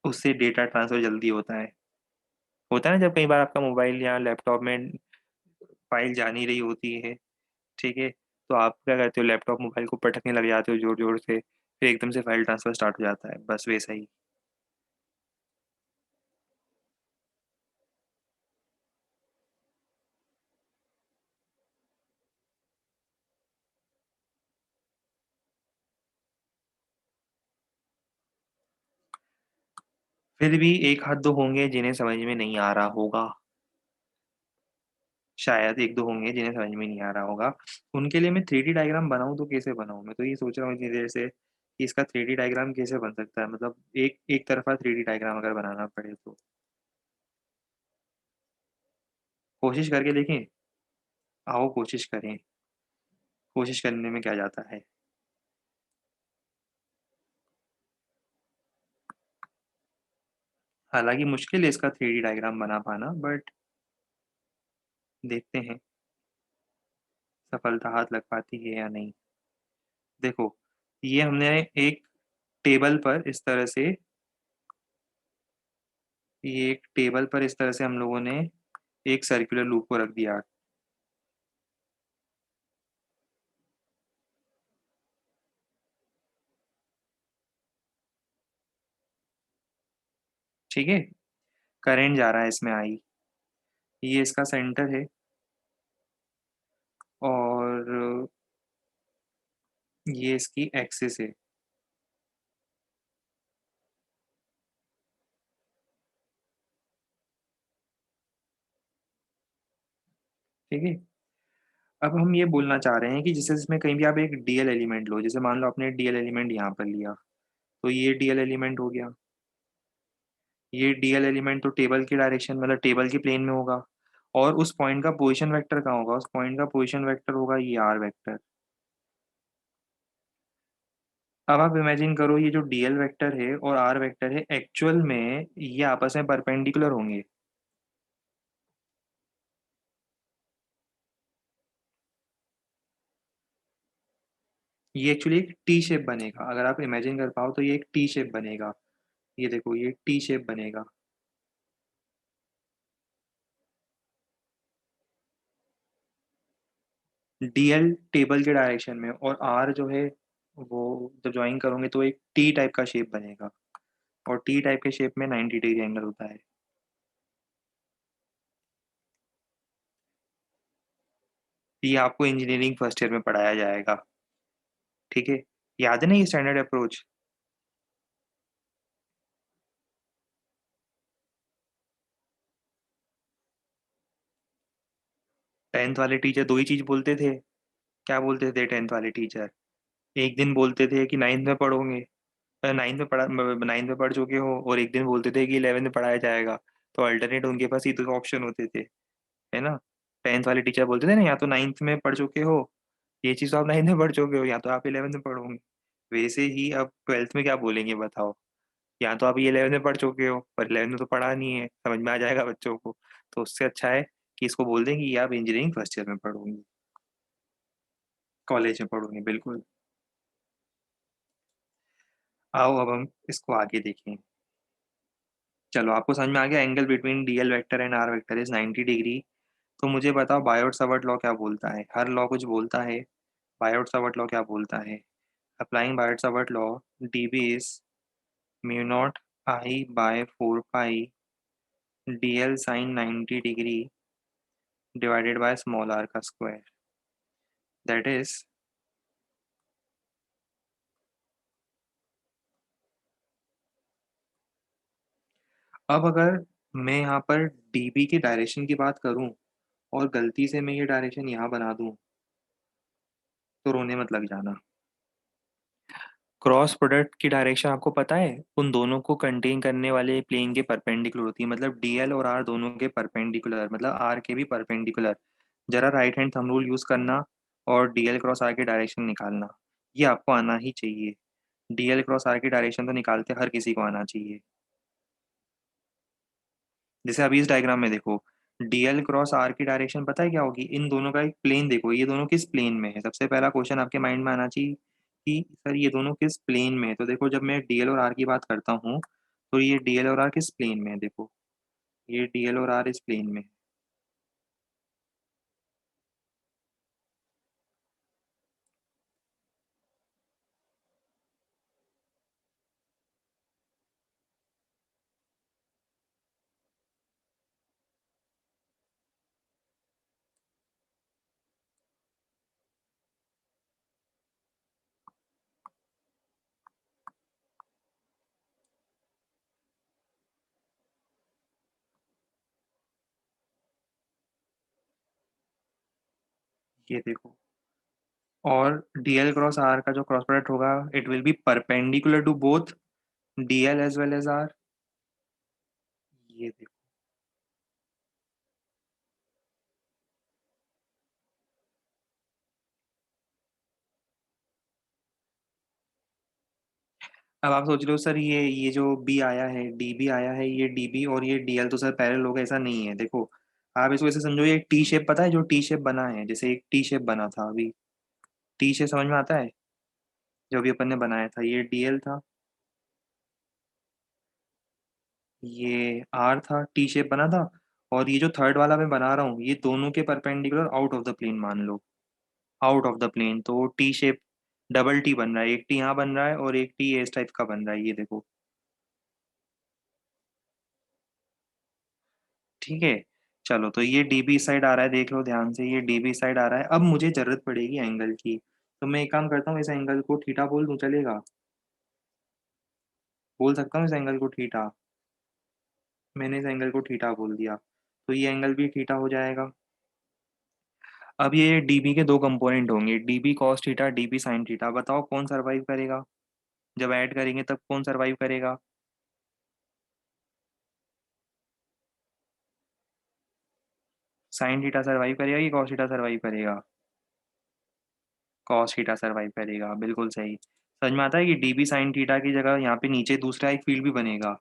उससे डेटा ट्रांसफर जल्दी होता है ना, जब कई बार आपका मोबाइल या लैपटॉप में फाइल जा नहीं रही होती है, ठीक है, तो आप क्या करते हो, लैपटॉप मोबाइल को पटकने लग जाते हो जोर जोर से, फिर एकदम से फाइल ट्रांसफर स्टार्ट हो जाता है, बस वैसा ही। फिर भी एक हाथ दो होंगे जिन्हें समझ में नहीं आ रहा होगा। शायद एक दो होंगे जिन्हें समझ में नहीं आ रहा होगा। उनके लिए मैं 3D डायग्राम बनाऊं तो कैसे बनाऊं? मैं तो ये सोच रहा हूँ इतनी देर से कि इसका 3D डायग्राम कैसे बन सकता है, मतलब एक एक तरफा 3D डायग्राम अगर बनाना पड़े तो। कोशिश करके देखें। आओ कोशिश करें। कोशिश करने में क्या जाता है। हालांकि मुश्किल है इसका 3D डायग्राम बना पाना, बट देखते हैं सफलता हाथ लग पाती है या नहीं। देखो, ये हमने एक टेबल पर इस तरह से ये एक टेबल पर इस तरह से हम लोगों ने एक सर्कुलर लूप को रख दिया। ठीक है, करंट जा रहा है इसमें आई, ये इसका सेंटर है, और ये इसकी एक्सिस है। ठीक है, अब हम ये बोलना चाह रहे हैं कि जैसे इसमें कहीं भी आप एक डीएल एलिमेंट लो, जैसे मान लो आपने डीएल एलिमेंट यहाँ पर लिया, तो ये डीएल एलिमेंट हो गया। ये डीएल एलिमेंट तो टेबल की डायरेक्शन, मतलब टेबल की प्लेन में होगा, और उस पॉइंट का पोजीशन वेक्टर कहाँ होगा? उस पॉइंट का पोजीशन वेक्टर होगा ये आर वेक्टर। अब आप इमेजिन करो, ये जो डीएल वेक्टर है और आर वेक्टर है, एक्चुअल में ये आपस में परपेंडिकुलर होंगे। ये एक्चुअली एक टी शेप बनेगा, अगर आप इमेजिन कर पाओ तो ये एक टी शेप बनेगा। ये देखो, ये टी शेप बनेगा। डीएल टेबल के डायरेक्शन में, और आर जो है वो जब ज्वाइन करोगे तो एक टी टाइप का शेप बनेगा, और टी टाइप के शेप में 90 डिग्री एंगल होता है। ये आपको इंजीनियरिंग फर्स्ट ईयर में पढ़ाया जाएगा। ठीक है, याद है ना ये स्टैंडर्ड अप्रोच? 10th वाले टीचर दो ही चीज बोलते थे। क्या बोलते थे 10th वाले टीचर? एक दिन बोलते थे कि 9th में पढ़ोगे, 9th में पढ़ चुके हो, और एक दिन बोलते थे कि 11th में पढ़ाया जाएगा। तो अल्टरनेट उनके पास ही दो ऑप्शन होते थे, है ना? 10th वाले टीचर बोलते थे ना, या तो 9th में पढ़ चुके हो, ये चीज़ तो आप 9th में पढ़ चुके हो, या तो आप 11th में पढ़ोगे। वैसे ही अब 12th में क्या बोलेंगे बताओ? या तो आप ये 11 में पढ़ चुके हो, पर 11 में तो पढ़ा नहीं है, समझ में आ जाएगा बच्चों को। तो उससे अच्छा है कि इसको बोल दें कि ये आप इंजीनियरिंग फर्स्ट ईयर में पढ़ोगे, कॉलेज में पढ़ोगे, बिल्कुल। आओ अब हम इसको आगे देखें। चलो, आपको समझ में आ गया angle between DL vector and R vector is 90 degree. तो मुझे बताओ बायोट सावर्ट लॉ क्या बोलता है? हर लॉ कुछ बोलता है। बायोट सावर्ट लॉ क्या बोलता है? Applying Biot Savart law, DB is mu naught I by 4 pi DL sine 90 degree divided by small R का स्क्वायर, दैट इज। अब अगर मैं यहाँ पर डीबी की डायरेक्शन की बात करूँ और गलती से मैं ये डायरेक्शन यहाँ बना दूँ, तो रोने मत लग जाना। क्रॉस प्रोडक्ट की डायरेक्शन आपको पता है, उन दोनों को कंटेन करने वाले प्लेन के परपेंडिकुलर होती है, मतलब डीएल और आर दोनों के परपेंडिकुलर, मतलब आर के भी परपेंडिकुलर। जरा right hand thumb rule use करना और डीएल क्रॉस आर की डायरेक्शन निकालना, ये आपको आना ही चाहिए। डीएल क्रॉस आर की डायरेक्शन तो निकालते हर किसी को आना चाहिए। जैसे अभी इस डायग्राम में देखो, डीएल क्रॉस आर की डायरेक्शन पता है क्या होगी? इन दोनों का एक प्लेन देखो, ये दोनों किस प्लेन में है, सबसे पहला क्वेश्चन आपके माइंड में आना चाहिए कि सर ये दोनों किस प्लेन में है। तो देखो, जब मैं डीएल और आर की बात करता हूँ, तो ये डीएल और आर किस प्लेन में है, देखो ये डीएल और आर इस प्लेन में है। ये देखो, और डीएल क्रॉस आर का जो क्रॉस प्रोडक्ट होगा, it will be perpendicular to both DL as well as R. ये देखो, अब आप सोच रहे हो सर ये जो बी आया है, डी बी आया है, ये डी बी और ये डीएल तो सर पैरेलल होगा, ऐसा नहीं है। देखो, आप इसको ऐसे समझो, ये टी शेप पता है, जो टी शेप बना है, जैसे एक टी शेप बना था अभी, टी शेप समझ में आता है? जो अभी अपन ने बनाया था, ये डीएल था, ये आर था, टी शेप बना था। और ये जो थर्ड वाला मैं बना रहा हूँ, ये दोनों के perpendicular out of the plane मान लो, आउट ऑफ द प्लेन, तो टी शेप डबल टी बन रहा है, एक टी यहाँ बन रहा है और एक टी इस टाइप का बन रहा है, ये देखो। ठीक है, चलो, तो ये डीबी साइड आ रहा है, देख लो ध्यान से, ये डीबी साइड आ रहा है। अब मुझे जरूरत पड़ेगी एंगल की, तो मैं एक काम करता हूँ, इस एंगल को थीटा बोल दूं, चलेगा? बोल सकता हूँ इस एंगल को थीटा। मैंने इस एंगल को थीटा बोल दिया, तो ये एंगल भी थीटा हो जाएगा। अब ये डीबी के दो कंपोनेंट होंगे, dB cos theta, dB sine theta. बताओ कौन सरवाइव करेगा? जब ऐड करेंगे तब कौन सरवाइव करेगा? साइन थीटा सरवाइव करेगा कि कॉस थीटा सरवाइव करेगा? कॉस थीटा सरवाइव करेगा, बिल्कुल सही। समझ में आता है कि डीबी साइन थीटा की जगह यहाँ पे नीचे दूसरा एक फील्ड भी बनेगा,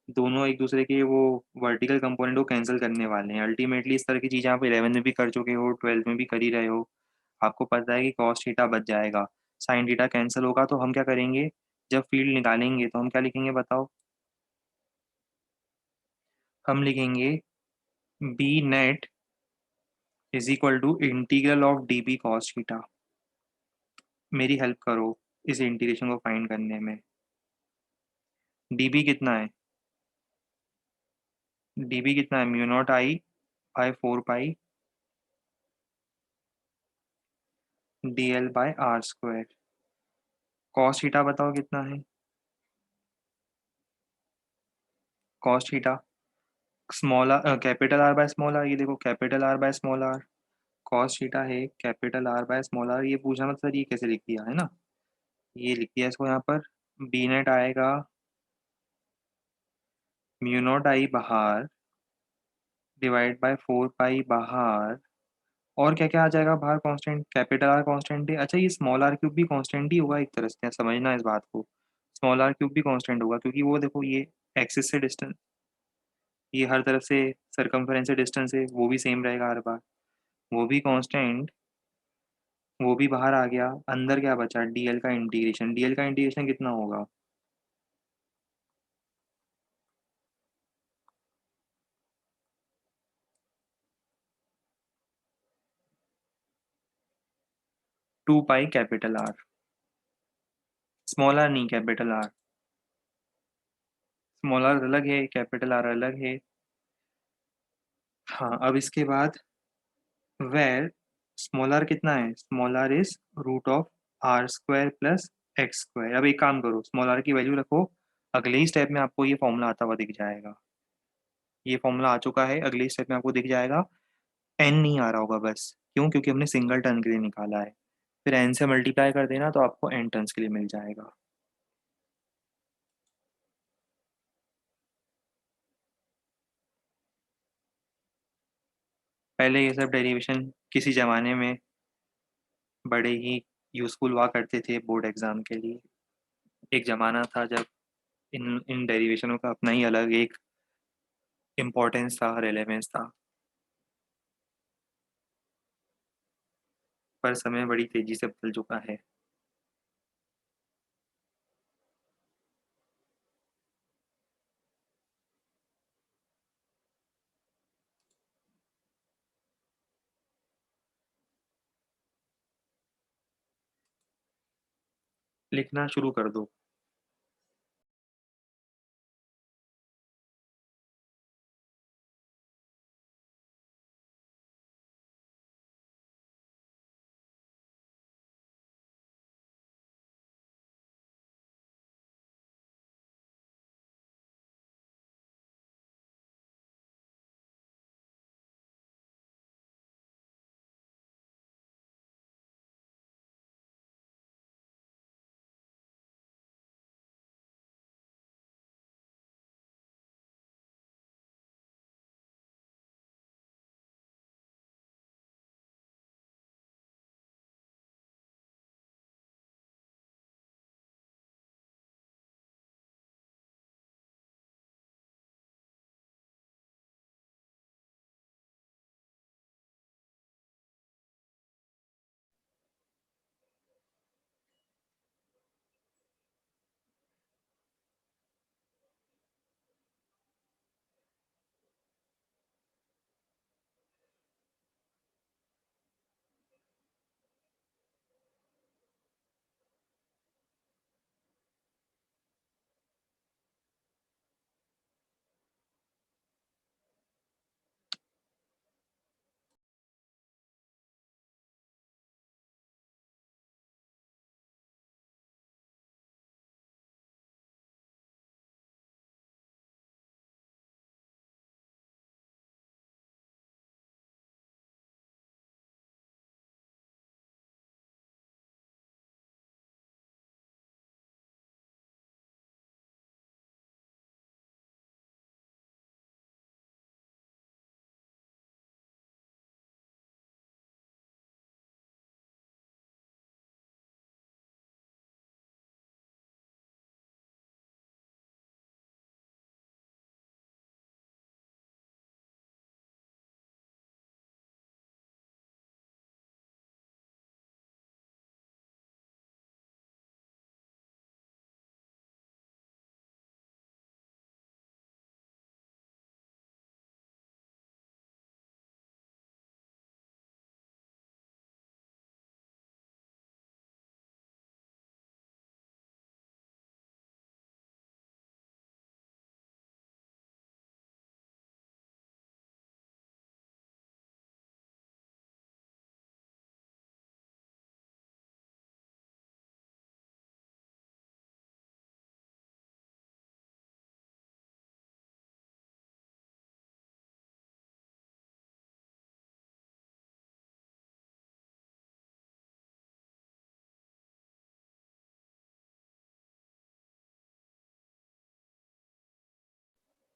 दोनों एक दूसरे के वो वर्टिकल कंपोनेंट को कैंसिल करने वाले हैं। अल्टीमेटली इस तरह की चीज़ें आप 11 में भी कर चुके हो, 12 में भी कर ही रहे हो। आपको पता है कि कॉस थीटा बच जाएगा, साइन थीटा कैंसिल होगा, तो हम क्या करेंगे, जब फील्ड निकालेंगे तो हम क्या लिखेंगे बताओ? हम लिखेंगे B net is equal to integral of D B cos theta. मेरी हेल्प करो इस इंटीग्रेशन को फाइंड करने में। डी बी कितना है? डी बी कितना है? Mu naught I by 4 pi d l by r square. Cos theta बताओ कितना है? Cos theta small r, capital R by small r, ये देखो capital R by small r. Cos theta है capital R by small r. ये पूछना मत सर ये कैसे लिख दिया है ना, ये लिख दिया इसको यहाँ पर। बी नेट आएगा म्यू नॉट आई बाहर डिवाइड बाय 4 पाई बाहर, और क्या क्या आ जाएगा बाहर? कांस्टेंट, कैपिटल आर कांस्टेंट है। अच्छा, ये स्मॉल आर क्यूब भी कांस्टेंट ही होगा एक तरह से, समझना इस बात को। स्मॉल आर क्यूब भी कांस्टेंट होगा, क्योंकि वो देखो ये एक्सिस से डिस्टेंस, ये हर तरफ से सरकमफेरेंस से डिस्टेंस है, वो भी सेम रहेगा हर बार, वो भी कांस्टेंट, वो भी बाहर आ गया। अंदर क्या बचा, डीएल का इंटीग्रेशन। डीएल का इंटीग्रेशन कितना होगा, 2 pi capital R, small R नहीं, कैपिटल आर। स्मॉल आर अलग है, कैपिटल आर अलग है। हाँ, अब इसके बाद वेर स्मॉल आर कितना है, small are is √of r² + x²। अब एक काम करो, स्मॉल आर की वैल्यू रखो, अगले ही स्टेप में आपको ये फॉर्मूला आता हुआ दिख जाएगा। ये फॉर्मूला आ चुका है, अगले स्टेप में आपको दिख जाएगा। एन नहीं आ रहा होगा बस, क्यों, क्योंकि हमने सिंगल टर्न के लिए निकाला है। फिर एन से मल्टीप्लाई कर देना तो आपको एन टर्न्स के लिए मिल जाएगा। पहले ये सब डेरिवेशन किसी ज़माने में बड़े ही यूज़फुल हुआ करते थे बोर्ड एग्ज़ाम के लिए। एक ज़माना था जब इन इन डेरिवेशनों का अपना ही अलग एक इम्पोर्टेंस था, रेलेवेंस था। पर समय बड़ी तेज़ी से बदल चुका है। लिखना शुरू कर दो।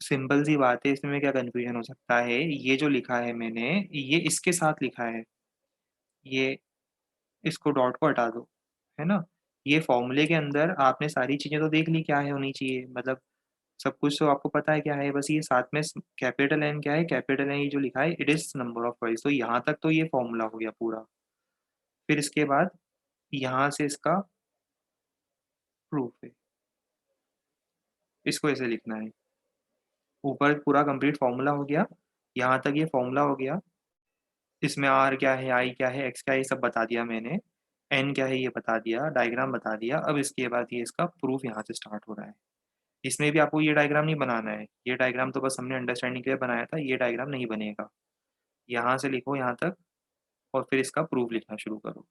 सिंपल सी बात है, इसमें क्या कंफ्यूजन हो सकता है, ये जो लिखा है मैंने, ये इसके साथ लिखा है, ये इसको डॉट को हटा दो, है ना। ये फॉर्मूले के अंदर आपने सारी चीज़ें तो देख ली क्या है होनी चाहिए, मतलब सब कुछ तो आपको पता है क्या है, बस ये साथ में कैपिटल एन क्या है, कैपिटल एन ये जो लिखा है it is number of toys, तो यहाँ तक तो ये फॉर्मूला हो गया पूरा। फिर इसके बाद यहाँ से इसका प्रूफ है, इसको ऐसे लिखना है। ऊपर पूरा कंप्लीट फॉर्मूला हो गया, यहाँ तक ये फॉर्मूला हो गया। इसमें आर क्या है, आई क्या है, एक्स क्या है, ये सब बता दिया मैंने। एन क्या है ये बता दिया, डायग्राम बता दिया। अब इसके बाद ये इसका प्रूफ यहाँ से स्टार्ट हो रहा है। इसमें भी आपको ये डायग्राम नहीं बनाना है, ये डायग्राम तो बस हमने अंडरस्टैंडिंग के लिए बनाया था, ये डायग्राम नहीं बनेगा। यहाँ से लिखो यहाँ तक, और फिर इसका प्रूफ लिखना शुरू करो।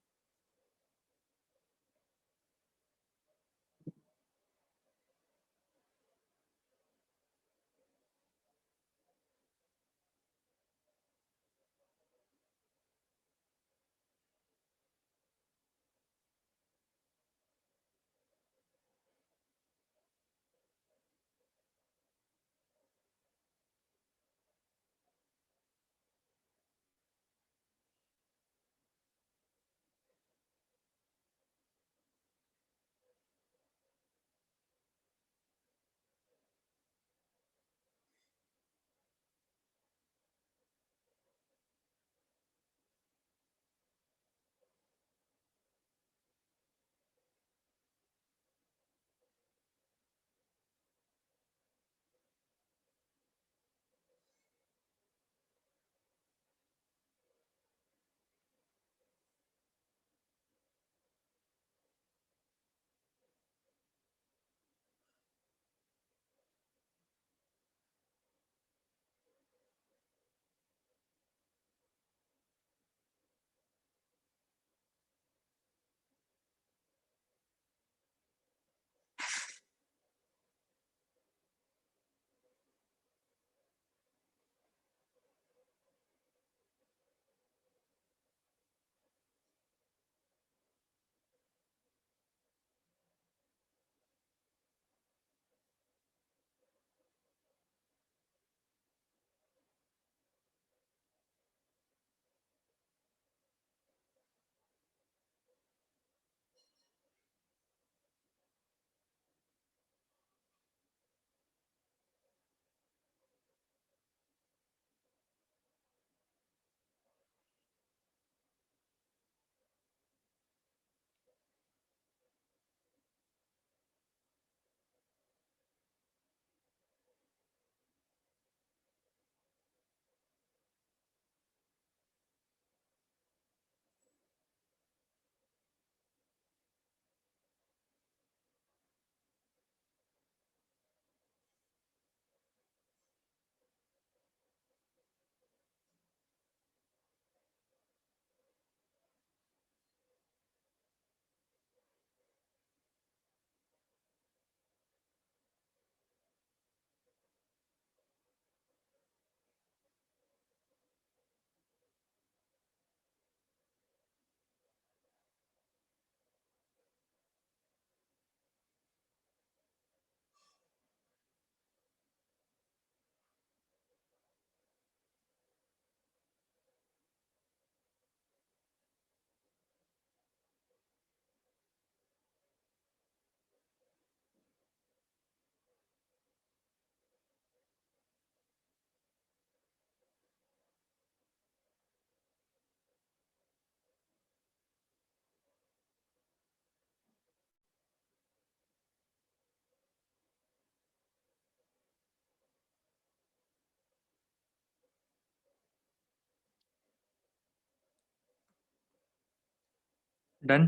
डन।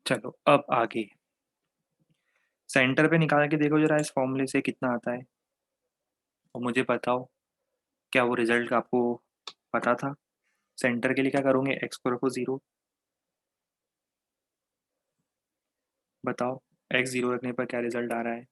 चलो अब आगे सेंटर पे निकाल के देखो जरा इस फॉर्मूले से कितना आता है, और मुझे बताओ क्या वो रिजल्ट आपको पता था। सेंटर के लिए क्या करोगे, एक्स को रखो 0। बताओ एक्स 0 रखने पर क्या रिजल्ट आ रहा है।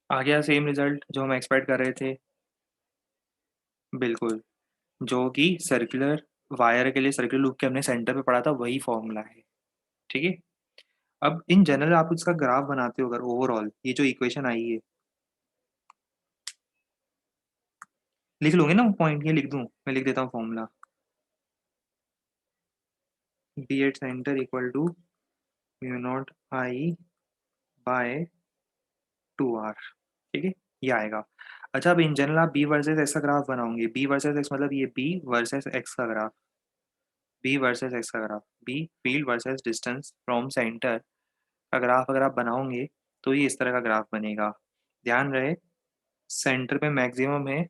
आ गया सेम रिजल्ट जो हम एक्सपेक्ट कर रहे थे। बिल्कुल, जो कि सर्कुलर वायर के लिए सर्कुलर लूप के हमने सेंटर पे पढ़ा था वही फॉर्मूला है। ठीक है। अब इन जनरल आप इसका ग्राफ बनाते हो अगर ओवरऑल ये जो इक्वेशन आई है, लिख लोगे ना पॉइंट, ये लिख दूं मैं, लिख देता हूँ formula. B at centre equal to mu naught I by 2r। ठीक है, ये आएगा। अच्छा, अब इन जनरल आप बी वर्सेस एक्स का ग्राफ बनाओगे। बी वर्सेस एक्स मतलब ये बी वर्सेस एक्स का ग्राफ, बी वर्सेस एक्स का graph, B field versus distance from centre का ग्राफ अगर आप बनाओगे तो ये इस तरह का ग्राफ बनेगा। ध्यान रहे, सेंटर पे मैक्सिमम है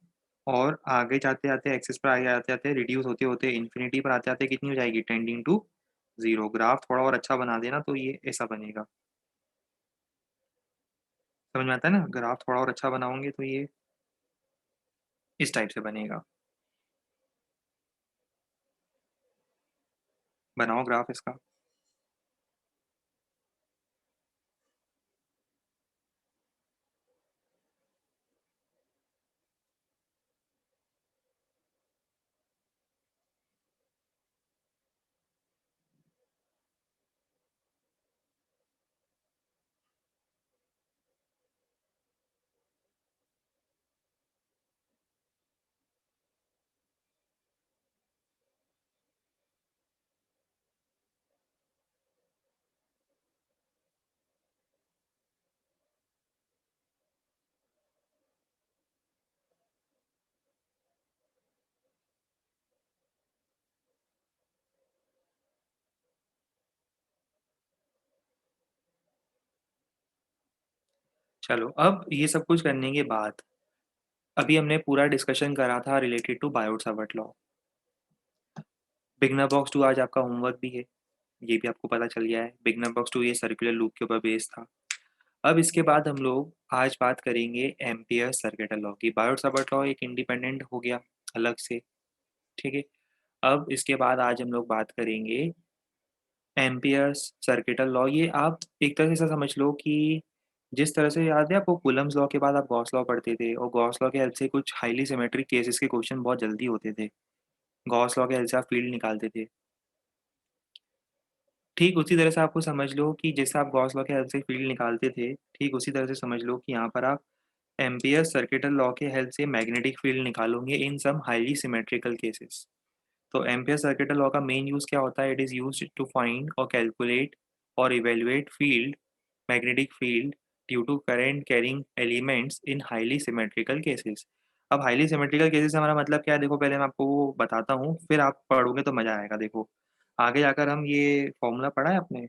और आगे जाते जाते एक्सिस पर आगे जाते जाते रिड्यूस होते होते इन्फिनिटी पर आते आते कितनी हो जाएगी, टेंडिंग टू जीरो। ग्राफ थोड़ा और अच्छा बना देना तो ये ऐसा बनेगा। समझ में आता है ना, ग्राफ थोड़ा और अच्छा बनाओगे तो ये इस टाइप से बनेगा। बनाओ ग्राफ इसका। चलो, अब ये सब कुछ करने के बाद अभी हमने पूरा डिस्कशन करा था related to Biot Savart law. Beginner box 2 आज आपका होमवर्क भी है, ये भी आपको पता चल गया है। बिगनर बॉक्स 2 ये सर्कुलर लूप के ऊपर बेस्ड था। अब इसके बाद हम लोग आज बात करेंगे एम्पियर सर्किटल लॉ की। बायोट सावर्ट लॉ एक इंडिपेंडेंट हो गया अलग से। ठीक है। अब इसके बाद आज हम लोग बात करेंगे एम्पियर्स सर्किटल लॉ। ये आप एक तरह से समझ लो कि जिस तरह से याद है आपको कूलम्स लॉ के बाद आप गॉस लॉ पढ़ते थे और गॉस लॉ के हेल्प से कुछ हाईली सिमेट्रिक केसेस के क्वेश्चन बहुत जल्दी होते थे। गॉस लॉ के हेल्प से आप फील्ड निकालते थे। ठीक उसी तरह से आपको समझ लो कि जैसे आप गॉस लॉ के हेल्प से फील्ड निकालते थे, ठीक उसी तरह से समझ लो कि यहाँ पर आप एम्पियर सर्किटल लॉ के हेल्प से मैग्नेटिक फील्ड निकालोगे in some highly symmetrical cases. तो एम्पियर सर्किटल लॉ का मेन यूज क्या होता है, it is used to find और कैलकुलेट और evaluate field, magnetic field due to current carrying elements in highly symmetrical cases. अब हाईली सिमेट्रिकल केसेस से हमारा मतलब क्या है, देखो पहले मैं आपको वो बताता हूँ फिर आप पढ़ोगे तो मजा आएगा। देखो आगे जाकर हम ये फॉर्मूला पढ़ा है आपने,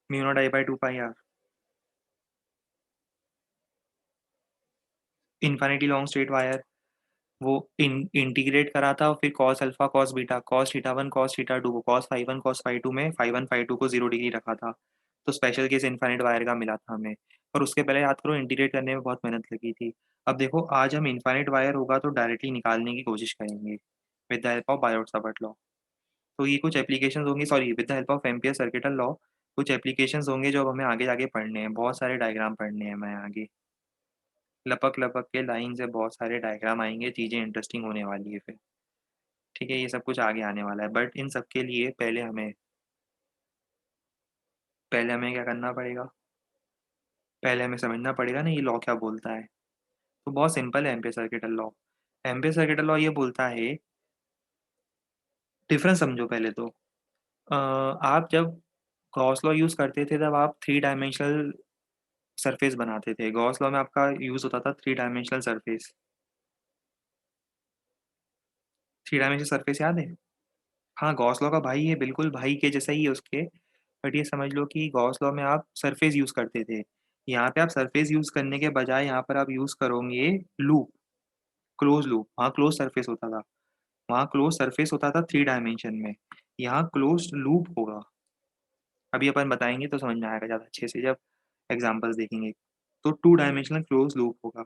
mu naught I by 2 pi R, infinity long straight wire. वो इंटीग्रेट करा था और फिर cos alpha cos beta cos theta one cos theta two को cos phi one cos phi two में फाई वन फाई टू को 0 डिग्री रखा था। तो स्पेशल केस इनफाइनाइट वायर का मिला था हमें। और उसके पहले याद करो इंटीग्रेट करने में बहुत मेहनत लगी थी। अब देखो आज हम इनफाइनाइट वायर होगा तो डायरेक्टली निकालने की कोशिश करेंगे with the help of Biot Savart law. तो ये कुछ एप्लीकेशन होंगे, sorry with the help of ampere circuital law. कुछ एप्लीकेशन होंगे जो अब हमें आगे जाके पढ़ने हैं, बहुत सारे डायग्राम पढ़ने हैं हमें आगे। लपक लपक के लाइन से बहुत सारे डायग्राम आएंगे, चीज़ें इंटरेस्टिंग होने वाली है फिर। ठीक है, ये सब कुछ आगे आने वाला है बट इन सब के लिए पहले हमें क्या करना पड़ेगा, पहले हमें समझना पड़ेगा ना ये लॉ क्या बोलता है। तो बहुत सिंपल है ampere circuital law. Ampere circuital law ये बोलता है, डिफरेंस समझो पहले तो। आप जब गॉस लॉ यूज़ करते थे तब आप 3 डायमेंशनल सरफेस बनाते थे। गॉस लॉ में आपका यूज़ होता था 3 डायमेंशनल सरफेस। 3 डायमेंशनल सरफेस याद है। हाँ, गॉस लॉ का भाई है, बिल्कुल भाई के जैसा ही है उसके। बट ये समझ लो कि गॉस लॉ में आप सरफेस यूज़ करते थे, यहाँ पे आप सरफेस यूज़ करने के बजाय यहाँ पर आप यूज़ करोगे लूप, क्लोज लूप। वहाँ क्लोज सरफेस होता था, वहाँ क्लोज सरफेस होता था 3 डायमेंशन में, यहाँ क्लोज लूप होगा। अभी अपन बताएंगे तो समझ में आएगा ज़्यादा अच्छे से जब एग्जाम्पल्स देखेंगे। तो 2 डायमेंशनल क्लोज लूप होगा।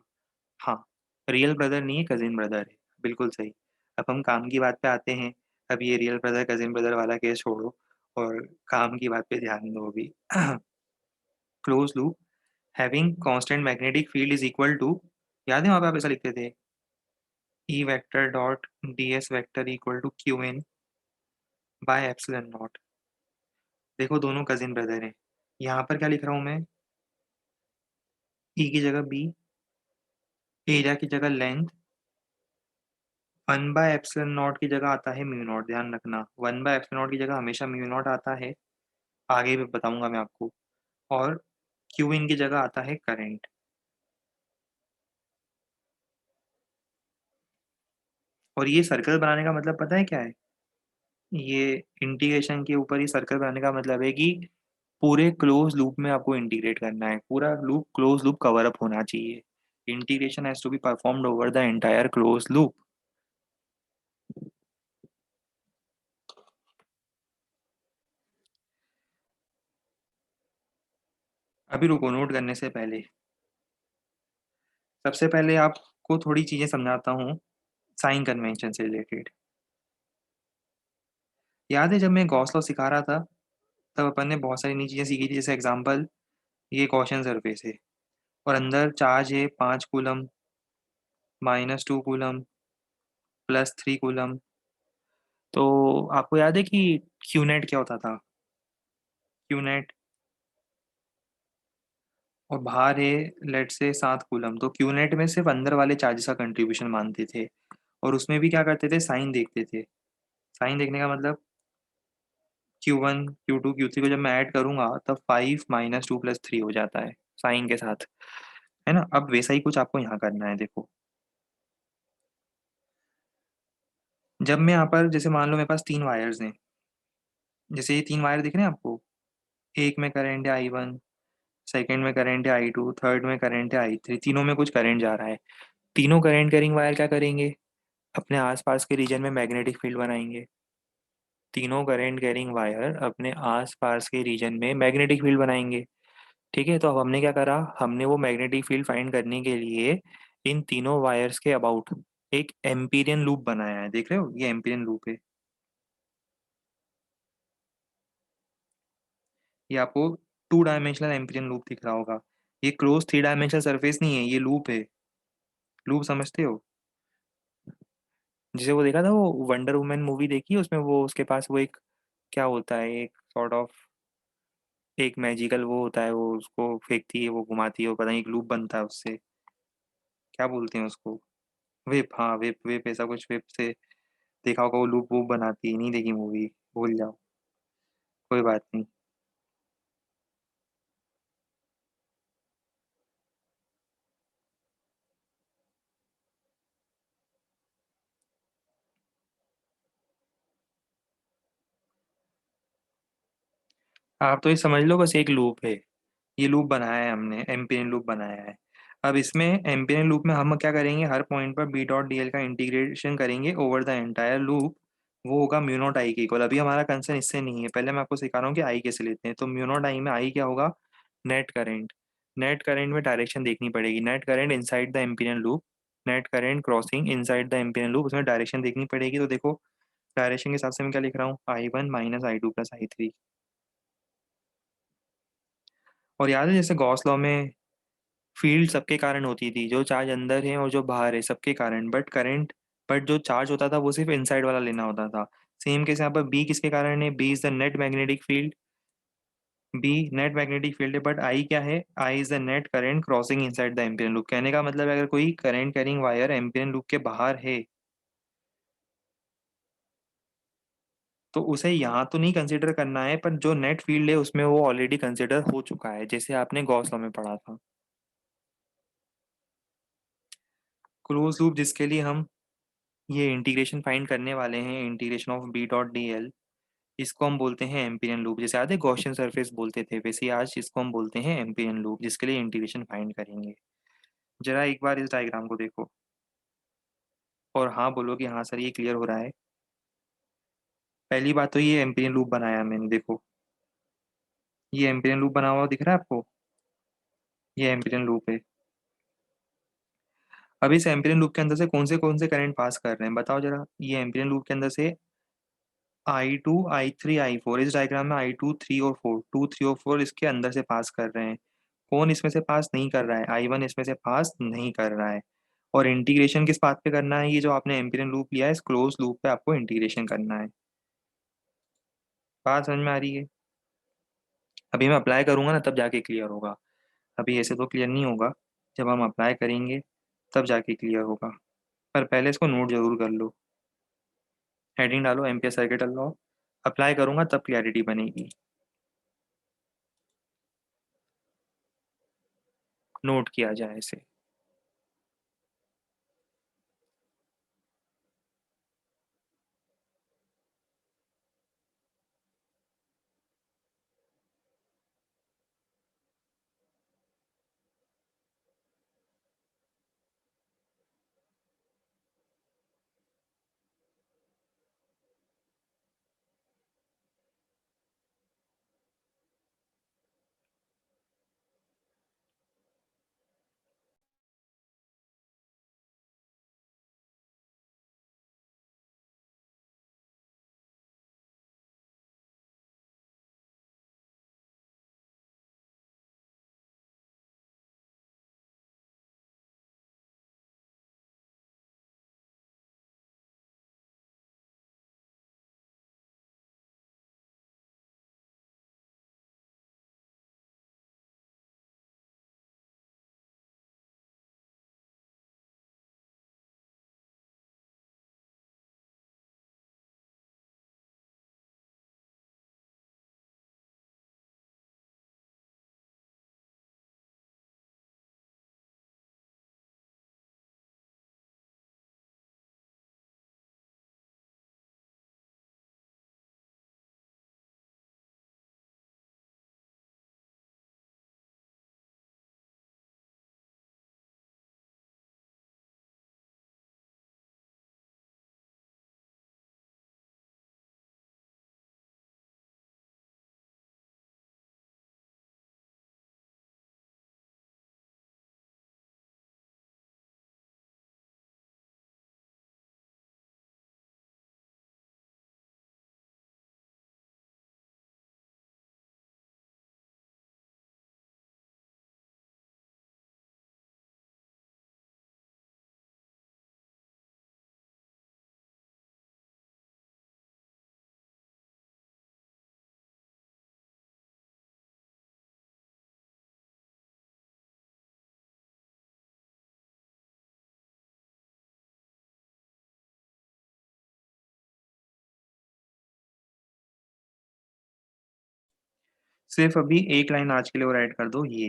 हाँ, रियल ब्रदर नहीं है, कजिन ब्रदर है, बिल्कुल सही। अब हम काम की बात पे आते हैं। अब ये रियल ब्रदर कजिन ब्रदर वाला केस छोड़ो और काम की बात पे ध्यान दो अभी। Close loop having constant magnetic field is equal to, याद है वहां पे आप ऐसा लिखते थे, E vector dot D S vector equal to Q in by epsilon naught. देखो दोनों कजिन ब्रदर हैं। यहाँ पर क्या लिख रहा हूँ मैं, ई की जगह बी, एरिया की जगह लेंथ, 1/एप्सिलॉन नॉट की जगह आता है म्यू नॉट, ध्यान रखना 1/एप्सिलॉन नॉट की जगह हमेशा म्यू नॉट आता है, आगे भी बताऊंगा मैं आपको। और क्यू इन की जगह आता है करंट। और ये सर्कल बनाने का मतलब पता है क्या है, ये इंटीग्रेशन के ऊपर ही सर्कल बनाने का मतलब है कि पूरे क्लोज लूप में आपको इंटीग्रेट करना है, पूरा loop close loop cover up होना चाहिए। Integration has to be performed over the entire close loop. अभी रुको, नोट करने से पहले सबसे पहले आपको थोड़ी चीजें समझाता हूँ साइन कन्वेंशन से रिलेटेड। याद है जब मैं गॉस लॉ सिखा रहा था, तब अपन ने बहुत सारी नई चीजें सीखी थी, जैसे एग्जांपल ये गॉसियन सरफेस है और अंदर चार्ज है 5 कूलम, -2 कूलम, +3 कूलम। तो आपको याद है कि क्यूनेट क्या होता था, क्यूनेट, और बाहर है लेट से 7 कूलम, तो क्यूनेट में सिर्फ अंदर वाले चार्जेस का कंट्रीब्यूशन मानते थे। और उसमें भी क्या करते थे, साइन देखते थे। साइन देखने का मतलब Q1 Q2 Q3 को जब मैं ऐड करूंगा तब 5 - 2 + 3 हो जाता है साइन के साथ, है ना। अब वैसा ही कुछ आपको यहाँ करना है, देखो। जब मैं यहाँ पर, जैसे मान लो मेरे पास 3 वायर्स हैं, जैसे ये 3 वायर दिख रहे हैं आपको, एक में करंट है I1, सेकंड में करंट है I2, थर्ड में करंट है I3, तीनों में कुछ करंट जा रहा है। तीनों करंट कैरिंग वायर क्या करेंगे, अपने आसपास के रीजन में मैग्नेटिक फील्ड बनाएंगे। तीनों करंट कैरिंग वायर अपने आसपास के रीजन में मैग्नेटिक फील्ड बनाएंगे। ठीक है, तो अब हमने क्या करा, हमने वो मैग्नेटिक फील्ड फाइंड करने के लिए इन तीनों वायर्स के अबाउट एक एम्पीरियन लूप बनाया है, देख रहे हो, ये एम्पीरियन लूप है। ये आपको 2 डायमेंशनल एम्पीरियन लूप दिख रहा होगा। ये क्लोज 3 डायमेंशनल सरफेस नहीं है, ये लूप है। लूप समझते हो, जिसे वो देखा था, वो वंडर वुमन मूवी देखी, उसमें वो उसके पास वो एक क्या होता है, एक सॉर्ट ऑफ एक मैजिकल वो होता है, वो उसको फेंकती है, वो घुमाती है, वो पता नहीं एक लूप बनता है उससे, क्या बोलते हैं उसको, वेप, हाँ वेप, वेप ऐसा कुछ, वेप से देखा होगा, वो लूप वूप बनाती है, नहीं देखी मूवी, भूल जाओ, कोई बात नहीं। आप तो ये समझ लो बस एक लूप है, ये लूप बनाया है हमने, एम्पियन लूप बनाया है। अब इसमें एम्पियन लूप में हम क्या करेंगे, हर पॉइंट पर बी डॉट डी एल का इंटीग्रेशन करेंगे ओवर द एंटायर लूप। वो होगा म्यू नॉट आई के इक्वल। अभी हमारा कंसर्न इससे नहीं है, पहले मैं आपको सिखा रहा हूँ कि आई कैसे लेते हैं। तो म्यू नॉट आई में आई क्या होगा, नेट करेंट। नेट करेंट में डायरेक्शन देखनी पड़ेगी, net current inside the Amperian loop, net current crossing inside the Amperian loop, उसमें डायरेक्शन देखनी पड़ेगी। तो देखो डायरेक्शन के हिसाब से मैं क्या लिख रहा हूँ, I1 - I2 + I3। और याद है जैसे गॉस लॉ में फील्ड सबके कारण होती थी, जो चार्ज अंदर है और जो बाहर है सबके कारण, बट करंट, बट जो चार्ज होता था वो सिर्फ इनसाइड वाला लेना होता था। सेम केस यहाँ पर बी किसके कारण है, B is the net magnetic field, B net magnetic field है, बट आई क्या है, I is the net current crossing inside the Amperian loop. कहने का मतलब है, अगर कोई current carrying wire Amperian loop के बाहर है तो उसे यहाँ तो नहीं कंसिडर करना है, पर जो नेट फील्ड है उसमें वो ऑलरेडी कंसिडर हो चुका है, जैसे आपने गॉस लॉ में पढ़ा था। क्लोज लूप जिसके लिए हम ये इंटीग्रेशन फाइंड करने वाले हैं, integration of B dot D L, इसको हम बोलते हैं एम्पिरियन लूप। जैसे आधे गॉसियन सरफेस बोलते थे, वैसे ही आज इसको हम बोलते हैं एम्पिरियन लूप, जिसके लिए इंटीग्रेशन फाइंड करेंगे। जरा एक बार इस डायग्राम को देखो और हाँ बोलो कि हाँ सर ये क्लियर हो रहा है। पहली बात तो ये एम्पिरियन लूप बनाया मैंने, देखो ये एम्पिरियन लूप बना हुआ दिख रहा है आपको, ये एम्पिरियन लूप है। अब इस एम्पिरियन लूप के अंदर से कौन से करंट पास कर रहे हैं बताओ जरा, ये एम्पिरियन लूप के अंदर से I2 I3 I4, इस डायग्राम में I2 3 और 4, 2 3 और 4 इसके अंदर से पास कर रहे हैं। कौन इसमें से पास नहीं कर रहा है? I1 इसमें से पास नहीं कर रहा है। और इंटीग्रेशन किस बात पे करना है? ये जो आपने एम्पिरियन लूप लिया है, इस क्लोज लूप पे आपको इंटीग्रेशन करना है। बात समझ में आ रही है? अभी मैं अप्लाई करूंगा ना, तब जाके क्लियर होगा। अभी ऐसे तो क्लियर नहीं होगा। जब हम अप्लाई करेंगे तब जाके क्लियर होगा। पर पहले इसको नोट जरूर कर लो। हेडिंग डालो, एम्पियर सर्किट लॉ। अप्लाई करूंगा तब क्लैरिटी बनेगी। नोट किया जाए इसे। सिर्फ अभी एक लाइन आज के लिए और ऐड कर दो। ये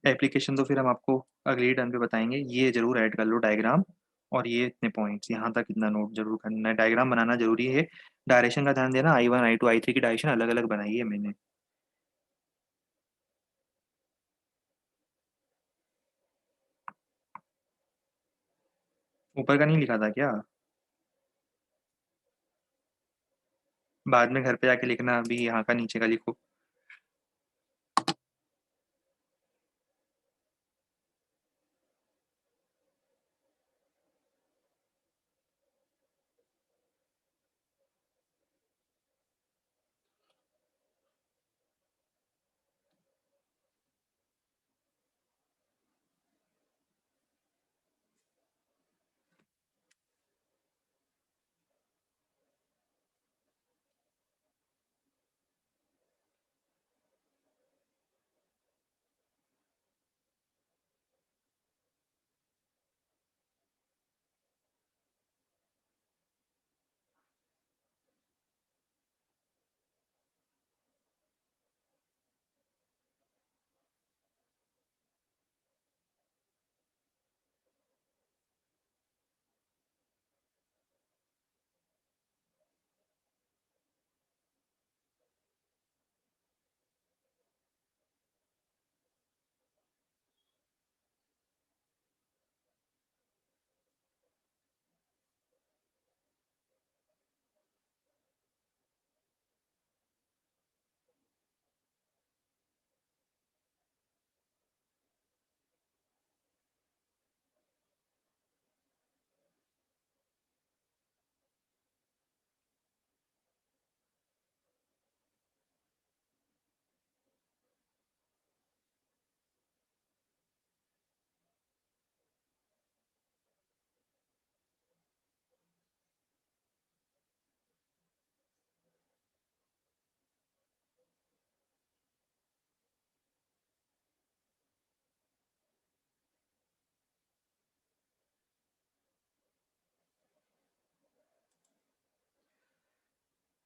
एप्लीकेशन तो फिर हम आपको अगली टर्न पे बताएंगे। ये जरूर ऐड कर लो डायग्राम। और ये इतने पॉइंट्स यहाँ तक इतना नोट जरूर करना है। डायग्राम बनाना जरूरी है। डायरेक्शन का ध्यान देना। I1 I2 I3 की डायरेक्शन अलग अलग बनाई है मैंने। ऊपर का नहीं लिखा था क्या? बाद में घर पे जाके लिखना, अभी यहाँ का नीचे का लिखो।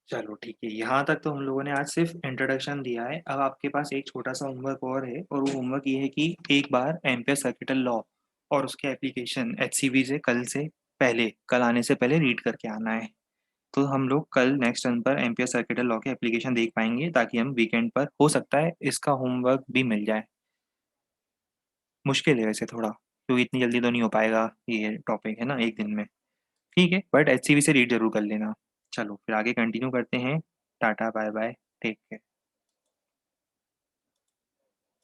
चलो ठीक है, यहाँ तक तो हम लोगों ने आज सिर्फ इंट्रोडक्शन दिया है। अब आपके पास एक छोटा सा होमवर्क और है, और वो होमवर्क ये है कि एक बार एम्पियर सर्किटल लॉ और उसके एप्लीकेशन एचसीवी से कल आने से पहले रीड करके आना है। तो हम लोग कल नेक्स्ट टर्न पर एम्पियर सर्किटल लॉ के एप्लीकेशन देख पाएंगे, ताकि हम वीकेंड पर हो सकता है इसका होमवर्क भी मिल जाए। मुश्किल है वैसे थोड़ा, क्योंकि इतनी जल्दी तो नहीं हो पाएगा, ये टॉपिक है ना एक दिन में। ठीक है, बट एचसीवी से रीड जरूर कर लेना। चलो फिर आगे कंटिन्यू करते हैं। Tata bye bye, take care.